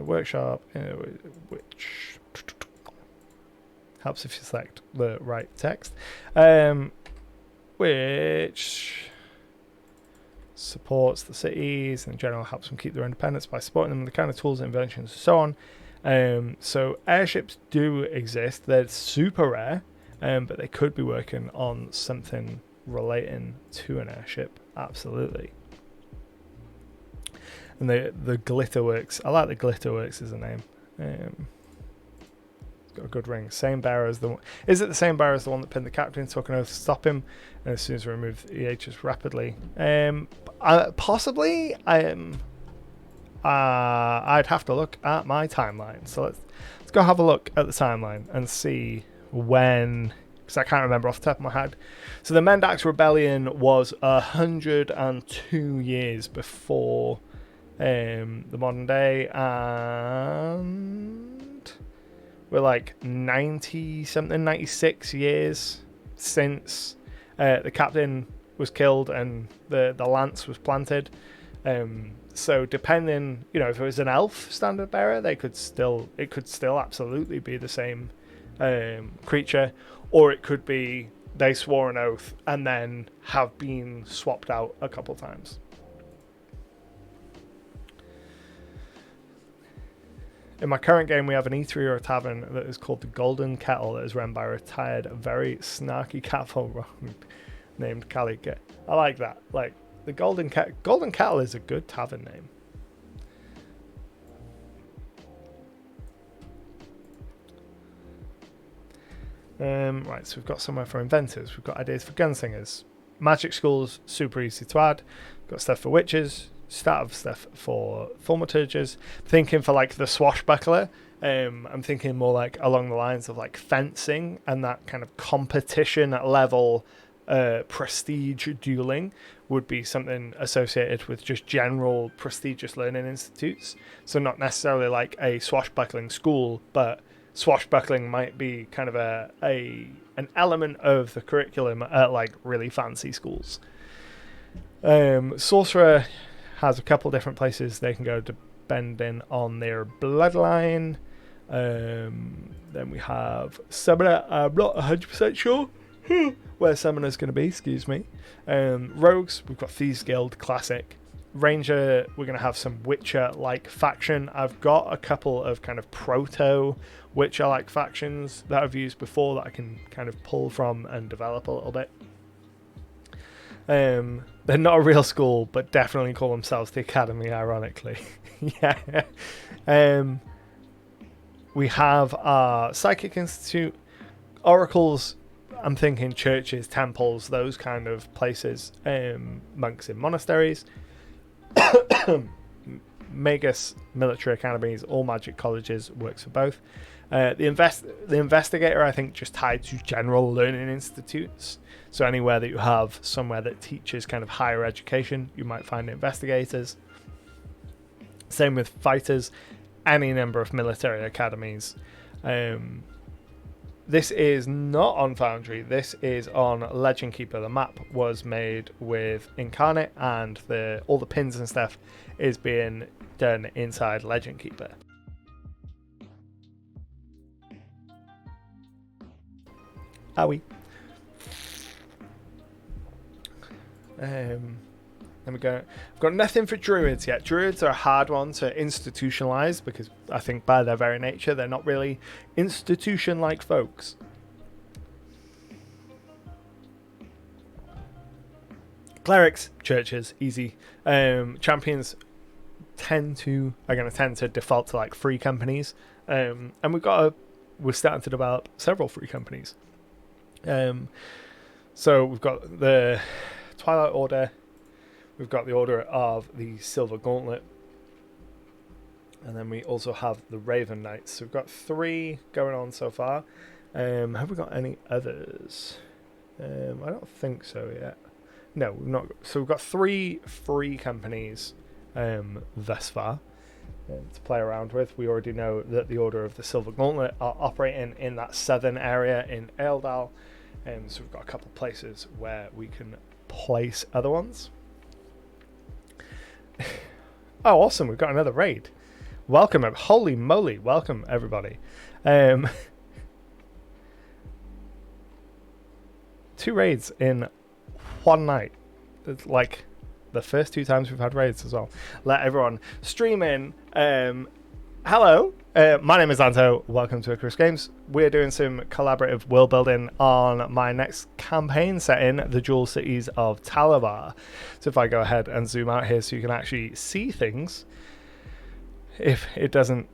Workshop, which helps if you select the right text. Which supports the cities and in general helps them keep their independence by supporting them with the kind of tools, inventions, and so on. So airships do exist. They're super rare, but they could be working on something relating to an airship. Absolutely. And the Glitterworks. I like the Glitterworks as a name. Got a good ring. Same bearer as the one. Is it the same bearer as the one that pinned the captain? Took an oath to stop him, and as soon as we removed the H's rapidly. Possibly. I'd have to look at my timeline. So let's go have a look at the timeline and see when, because I can't remember off the top of my head. So the Mendax Rebellion was 102 years before the modern day, and we're like 90 something, 96 years since the captain was killed and the lance was planted. So depending, if it was an elf standard bearer, it could still absolutely be the same creature, or it could be they swore an oath and then have been swapped out a couple times. In my current game, we have an E3 or a tavern that is called the Golden Kettle, that is run by a retired, very snarky cattle named Kalika. I like that. Like, the Golden Kettle is a good tavern name. Right, so we've got somewhere for inventors. We've got ideas for gunslingers. Magic schools, super easy to add. We've got stuff for witches. Start of stuff for thaumaturges. Thinking for like the swashbuckler, I'm thinking more like along the lines of like fencing and that kind of competition level prestige dueling would be something associated with just general prestigious learning institutes. So not necessarily like a swashbuckling school, but swashbuckling might be kind of an element of the curriculum at like really fancy schools. Sorcerer has a couple different places they can go depending on their bloodline. Then we have Summoner. I'm not 100% sure where Summoner's going to be, excuse me. Rogues, we've got Thieves Guild, classic. Ranger, we're going to have some Witcher-like faction. I've got a couple of kind of proto-Witcher-like factions that I've used before that I can kind of pull from and develop a little bit. They're not a real school, but definitely call themselves the Academy, ironically. Yeah. We have our Psychic Institute, Oracles. I'm thinking churches, temples, those kind of places. Monks in monasteries. Magus military academies, all magic colleges, works for both. The investigator, I think, just tied to general learning institutes. So anywhere that you have somewhere that teaches kind of higher education, you might find investigators. Same with fighters, any number of military academies. This is not on Foundry, this is on Legend Keeper. The map was made with Incarnate, and all the pins and stuff is being done inside Legend Keeper. Owie. Then we go. I've got nothing for druids yet. Druids are a hard one to institutionalize because I think by their very nature they're not really institution-like folks. Clerics, churches, easy. Champions are going to tend to default to like free companies, and we're starting to develop several free companies. So we've got the Twilight Order, we've got the Order of the Silver Gauntlet, and then we also have the Raven Knights. So we've got 3 going on so far. Have we got any others? I don't think so yet. No, we've not. So we've got 3 free companies thus far to play around with. We already know that the Order of the Silver Gauntlet are operating in that southern area in Eldal, so we've got a couple places where we can place other ones. Oh, awesome! We've got another raid. Welcome! Holy moly! Welcome everybody. 2 raids in one night. It's like the first 2 times we've had raids as well. Let everyone stream in. Hello, my name is Anto. Welcome to Icarus Games. We're doing some collaborative world building on my next campaign setting, the Jewel Cities of Talabar. So if I go ahead and zoom out here so you can actually see things, if it doesn't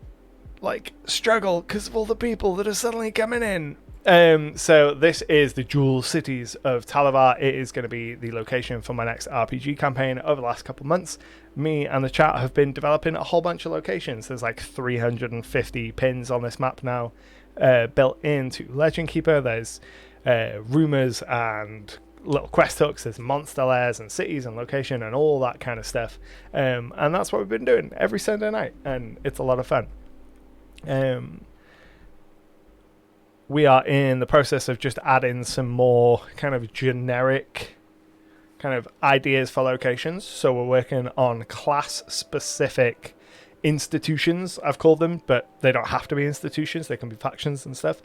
like struggle because of all the people that are suddenly coming in. So this is the Jewel Cities of Talabar. It is going to be the location for my next RPG campaign. Over the last couple of months, me and the chat have been developing a whole bunch of locations. There's like 350 pins on this map now, built into Legend Keeper. There's rumors and little quest hooks. There's monster lairs and cities and location and all that kind of stuff. And that's what we've been doing every Sunday night, and it's a lot of fun. We are in the process of just adding some more kind of generic kind of ideas for locations. So we're working on class-specific institutions, I've called them, but they don't have to be institutions. They can be factions and stuff.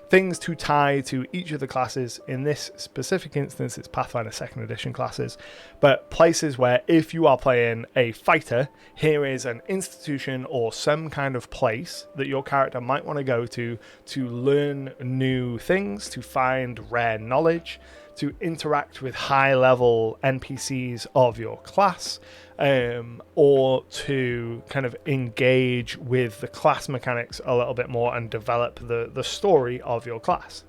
Things to tie to each of the classes. In this specific instance, it's Pathfinder 2nd Edition classes. But places where if you are playing a fighter, here is an institution or some kind of place that your character might want to go to learn new things, to find rare knowledge, to interact with high-level NPCs of your class, or to kind of engage with the class mechanics a little bit more and develop the story of your class.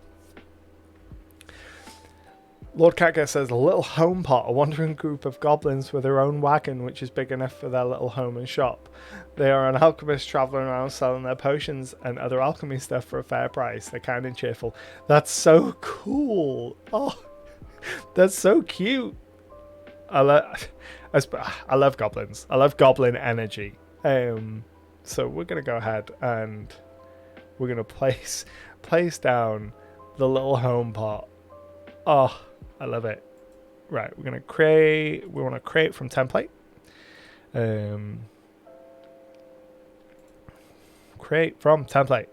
Lord Catger says, a little home pot, a wandering group of goblins with their own wagon, which is big enough for their little home and shop. They are an alchemist traveling around selling their potions and other alchemy stuff for a fair price. They're kind and cheerful. That's so cool. Oh, that's so cute. I love goblins. I love goblin energy. So we're going to go ahead and we're going to place down the little home pot. Oh, I love it. Right, we want to create from template. Create from template.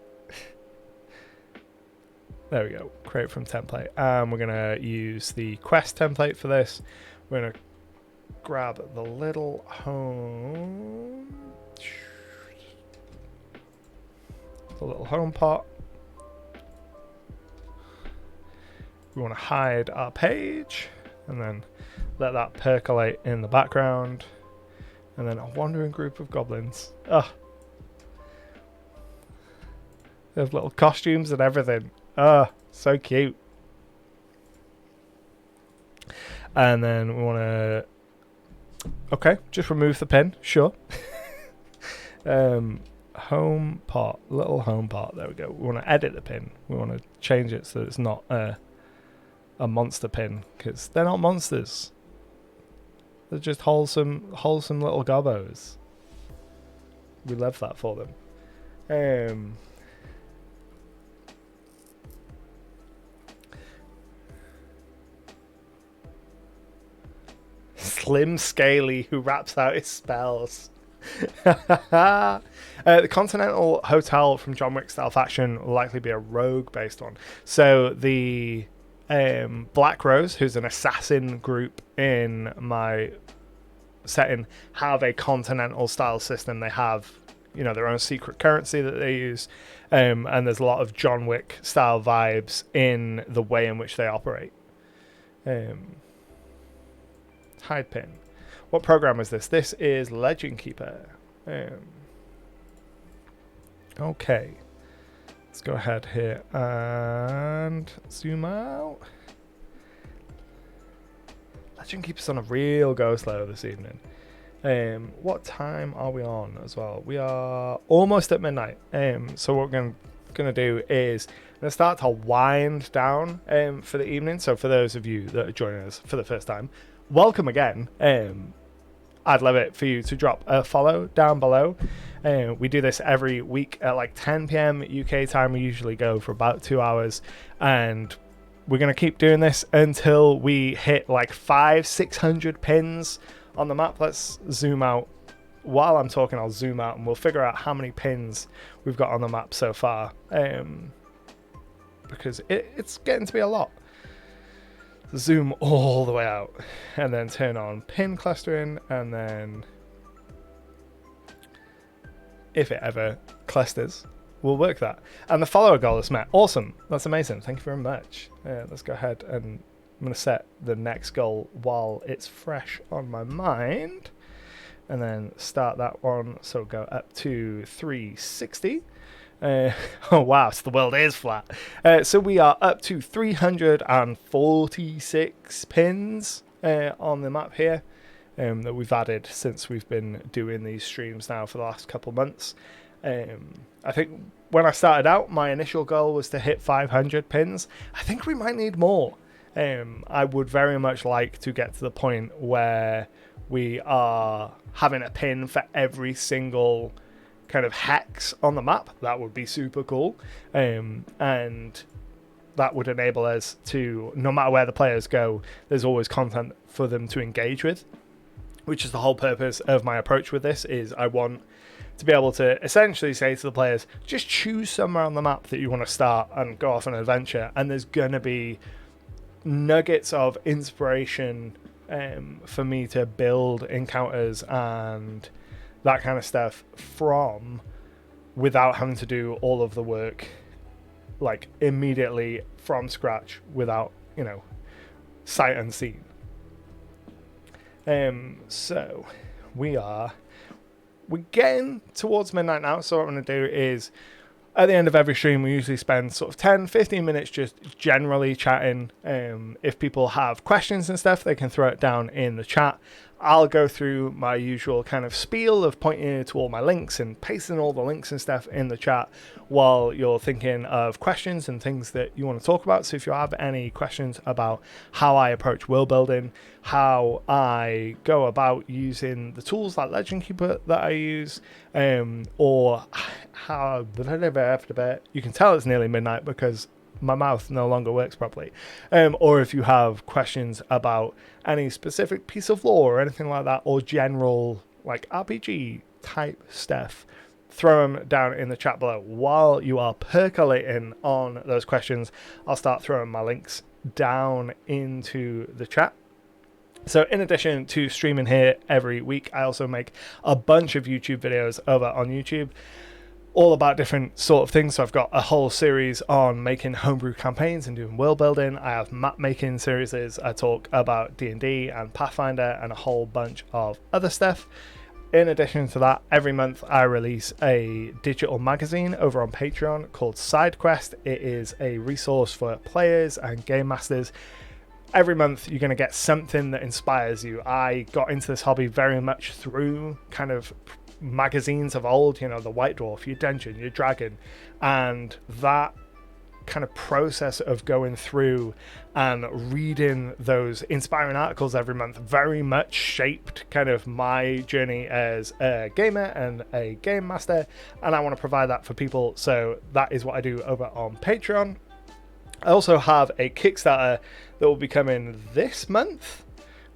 There we go. Create from template. And we're going to use the quest template for this. We're going to grab the little home. The little home pot. We want to hide our page and then let that percolate in the background. And then a wandering group of goblins. Oh. They have little costumes and everything. Oh, so cute. And then we want to... Okay, just remove the pin. Sure. Home pot. Little home pot. There we go. We want to edit the pin. We want to change it so it's not a monster pin. Because they're not monsters. They're just wholesome little gobbos. We love that for them. Slim Scaly who raps out his spells. The Continental Hotel from John Wick style fashion will likely be a rogue based one. So the Black Rose, who's an assassin group in my setting, have a continental style system. They have, their own secret currency that they use, and there's a lot of John Wick style vibes in the way in which they operate. Hide pin. What program is this? This is Legend Keeper. Okay, let's go ahead here and zoom out. Legend Keeper's on a real go slow this evening. What time are we on as well? We are almost at midnight. So what we're gonna do is I'm gonna start to wind down for the evening. So for those of you that are joining us for the first time, welcome again. I'd love it for you to drop a follow down below. We do this every week at like 10 p.m. UK time. We usually go for about 2 hours, and we're going to keep doing this until we hit like 500-600 pins on the map. Let's zoom out. While I'm talking, I'll zoom out and we'll figure out how many pins we've got on the map so far, because it's getting to be a lot. Zoom all the way out and then turn on pin clustering, and then if it ever clusters, we'll work that. And the follower goal is met. Awesome. That's amazing. Thank you very much. Let's go ahead and I'm going to set the next goal while it's fresh on my mind, and then start that one. So go up to 360. Oh wow, so the world is flat. So we are up to 346 pins on the map here, that we've added since we've been doing these streams now for the last couple months. I think when I started out, my initial goal was to hit 500 pins. I think we might need more. I would very much like to get to the point where we are having a pin for every single kind of hex on the map. That would be super cool, and that would enable us to, no matter where the players go, there's always content for them to engage with, which is the whole purpose of my approach with this. Is I want to be able to essentially say to the players, just choose somewhere on the map that you want to start and go off on an adventure, and there's gonna be nuggets of inspiration for me to build encounters and that kind of stuff from, without having to do all of the work like immediately from scratch, without sight unseen. So we're getting towards midnight now. So what I'm going to do is, at the end of every stream, we usually spend sort of 10-15 minutes just generally chatting. If people have questions and stuff, they can throw it down in the chat. I'll go through my usual kind of spiel of pointing to all my links and pasting all the links and stuff in the chat while you're thinking of questions and things that you want to talk about. So if you have any questions about how I approach world building, how I go about using the tools like Legend Keeper that I use, or how you can tell it's nearly midnight because my mouth no longer works properly, or if you have questions about any specific piece of lore or anything like that, or general like RPG type stuff, throw them down in the chat below. While you are percolating on those questions, I'll start throwing my links down into the chat. So in addition to streaming here every week, I also make a bunch of YouTube videos over on YouTube, all about different sort of things. So I've got a whole series on making homebrew campaigns and doing world building. I have map making series. I talk about D&D and Pathfinder and a whole bunch of other stuff. In addition to that, every month I release a digital magazine over on Patreon called SideQuest. It is a resource for players and game masters. Every month you're going to get something that inspires you. I got into this hobby very much through kind of magazines of old, the White Dwarf, your Dungeon, your Dragon, and that kind of process of going through and reading those inspiring articles every month very much shaped kind of my journey as a gamer and a game master, and I want to provide that for people. So that is what I do over on Patreon. I also have a Kickstarter that will be coming this month,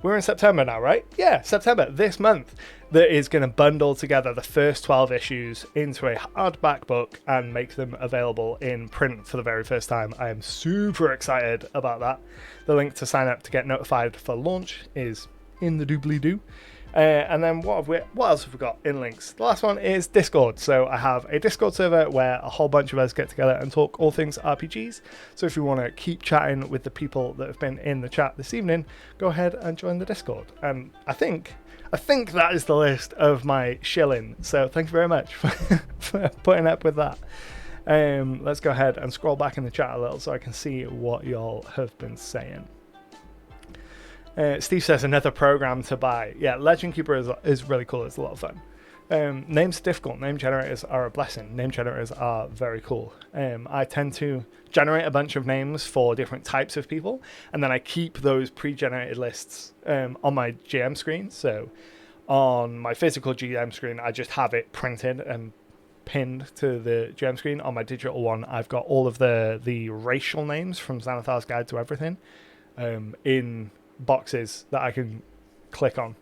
we're in September now, right? Yeah, September, this month, that is going to bundle together the first 12 issues into a hardback book and make them available in print for the very first time. I am super excited about that. The link to sign up to get notified for launch is in the doobly-doo. And then what else have we got in links? The last one is Discord. So I have a Discord server where a whole bunch of us get together and talk all things RPGs. So if you want to keep chatting with the people that have been in the chat this evening, go ahead and join the Discord. And I think that is the list of my shilling. So thank you very much for putting up with that. Let's go ahead and scroll back in the chat a little so I can see what y'all have been saying. Steve says another program to buy. Yeah, Legend Keeper is really cool. It's a lot of fun. Names are difficult. Name generators are a blessing. Name generators are very cool. I tend to generate a bunch of names for different types of people, and then I keep those pre-generated lists on my GM screen. So on my physical GM screen, I just have it printed and pinned to the GM screen. On my digital one, I've got all of the racial names from Xanathar's Guide to Everything in boxes that I can click on.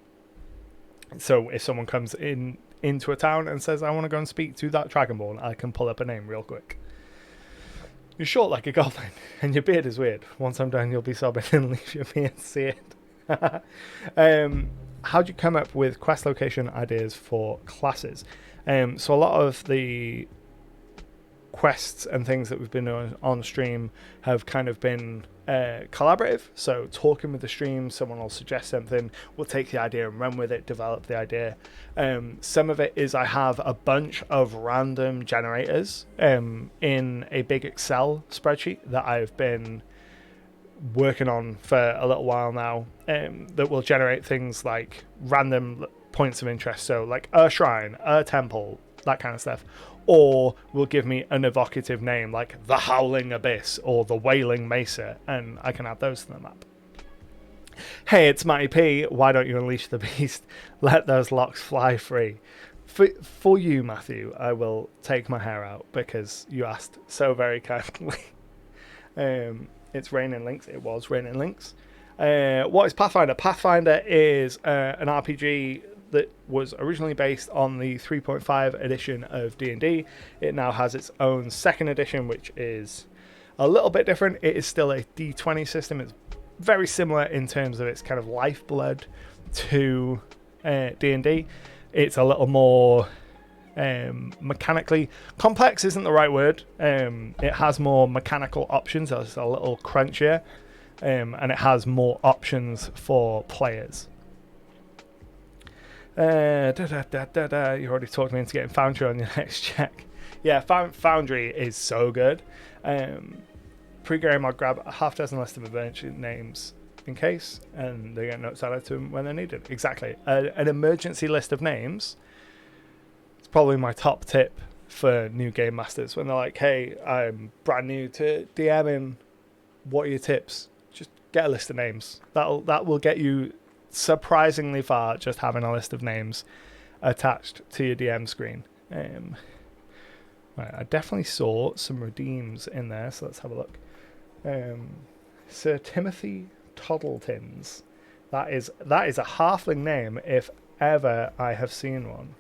So if someone comes into a town and says, I want to go and speak to that Dragonborn, I can pull up a name real quick. You're short like a goblin, and your beard is weird. Once I'm done, you'll be sobbing and leave your beard seared. How'd you come up with quest location ideas for classes? So a lot of the quests and things that we've been doing on stream have kind of been collaborative. So talking with the stream, someone will suggest something, we'll take the idea and run with it, develop the idea. Some of it is I have a bunch of random generators in a big Excel spreadsheet that I've been working on for a little while now, that will generate things like random points of interest, so like a shrine, a temple, that kind of stuff, or will give me an evocative name like the Howling Abyss or the Wailing Mesa, and I can add those to the map. Hey, it's Matty P. Why don't you unleash the beast? Let those locks fly free. For you, Matthew, I will take my hair out because you asked so very kindly. It's Raining Links. It was Raining Links. What is Pathfinder? Pathfinder is an RPG that was originally based on the 3.5 edition of D&D. It now has its own second edition, which is a little bit different. It is still a D20 system. It's very similar in terms of its kind of lifeblood to D&D. It's a little more mechanically complex isn't the right word. It has more mechanical options. So it's a little crunchier, and it has more options for players. You already talked me into getting Foundry on your next check. Yeah, Foundry is so good. Pre-game, I'll grab a half dozen list of emergency names in case, and they get notes added to them when they're needed. Exactly. An emergency list of names. It's probably my top tip for new game masters when they're like, hey, I'm brand new to DMing. What are your tips? Just get a list of names. That will get you surprisingly far, just having a list of names attached to your DM screen. Right, I definitely saw some redeems in there, so let's have a look. Sir Timothy Toddletins. That is a halfling name if ever I have seen one.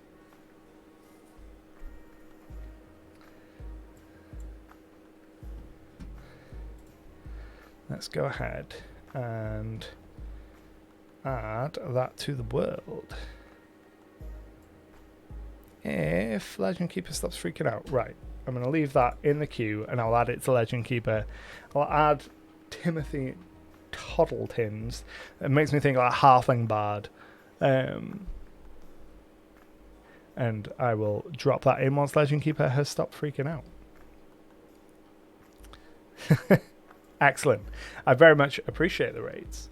Let's go ahead and add that to the world. If Legend Keeper stops freaking out, right, I'm going to leave that in the queue and I'll add it to Legend Keeper. I'll add Timothy Toddletins. It makes me think like Halfling Bard. And I will drop that in once Legend Keeper has stopped freaking out. Excellent. I very much appreciate the raids.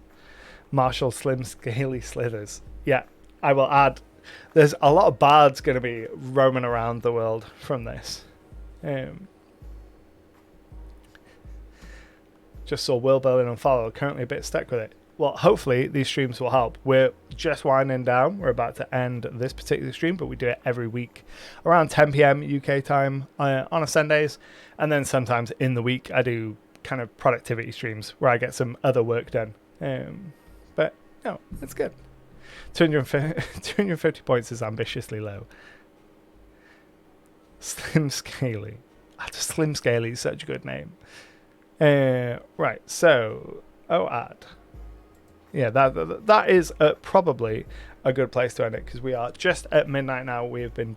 Marshall Slim Scaly Slithers. Yeah, I will add. There's a lot of bards going to be roaming around the world from this. Just saw Worldbuilding on follow. Currently a bit stuck with it. Well, hopefully these streams will help. We're just winding down. We're about to end this particular stream, but we do it every week around 10 p.m. UK time on a Sundays. And then sometimes in the week I do kind of productivity streams where I get some other work done. But No, it's good. 250 points is ambitiously low. Slim Scaly. Slim Scaly is such a good name. Right, so ad. Yeah, that is probably a good place to end it, because we are just at midnight now. We've been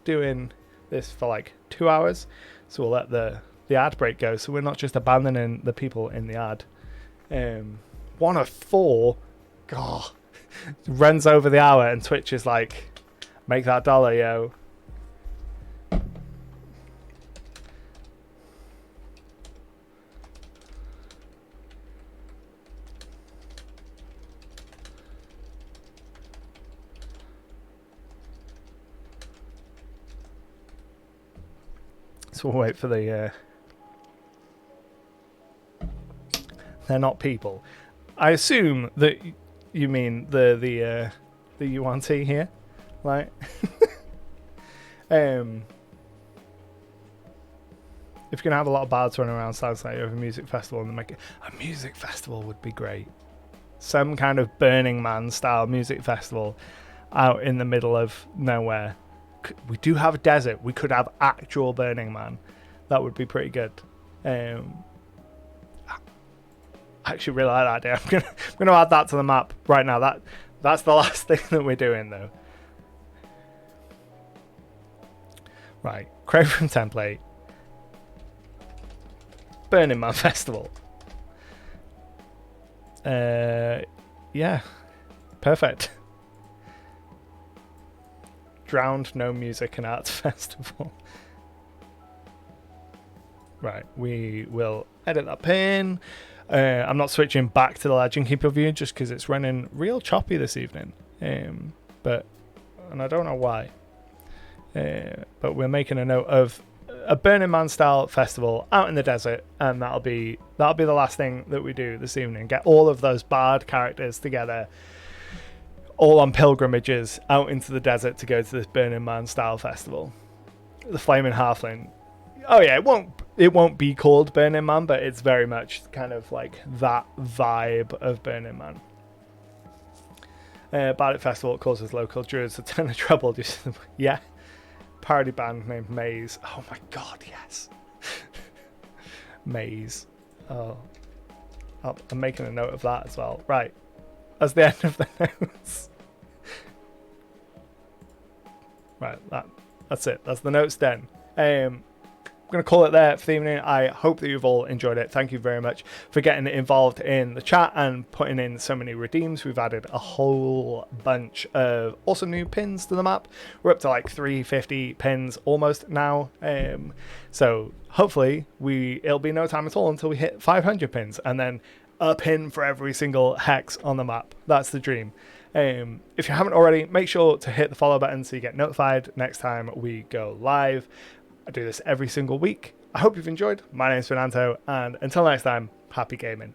doing this for like 2 hours, so we'll let the ad break go, so we're not just abandoning the people in the ad. 1 of 4, God, runs over the hour, and Twitch is like, make that dollar, yo. So we'll wait for the... They're not people. I assume that you mean the UNT here, right? If you're gonna have a lot of bards running around, sounds like you have a music festival, and make it a music festival would be great. Some kind of Burning Man style music festival out in the middle of nowhere. We do have a desert. We could have actual Burning Man. That would be pretty good. I actually really like that idea. I'm gonna add that to the map right now. That's the last thing that we're doing though. Right, create from template. Burning Man Festival. Yeah, perfect. Drowned No Music and Arts Festival. Right, we will edit that pin. I'm not switching back to the Legend Keeper view just because it's running real choppy this evening. And I don't know why. But we're making a note of a Burning Man style festival out in the desert, and that'll be the last thing that we do this evening. Get all of those bard characters together, all on pilgrimages out into the desert to go to this Burning Man style festival. The Flaming Halfling. Oh yeah, it won't be called Burning Man, but it's very much kind of like that vibe of Burning Man. Bardic Festival causes local druids a ton of trouble. Yeah. Parody band named Maze. Oh my god, yes. Maze. Oh. I'm making a note of that as well. Right. That's the end of the notes. Right, that's it. That's the notes done. I'm going to call it there for the evening. I hope that you've all enjoyed it. Thank you very much for getting involved in the chat and putting in so many redeems. We've added a whole bunch of awesome new pins to the map. We're up to like 350 pins almost now. So hopefully it'll be no time at all until we hit 500 pins, and then a pin for every single hex on the map. That's the dream. If you haven't already, make sure to hit the follow button so you get notified next time we go live. I do this every single week. I hope you've enjoyed. My name's Fernando, and until next time, happy gaming.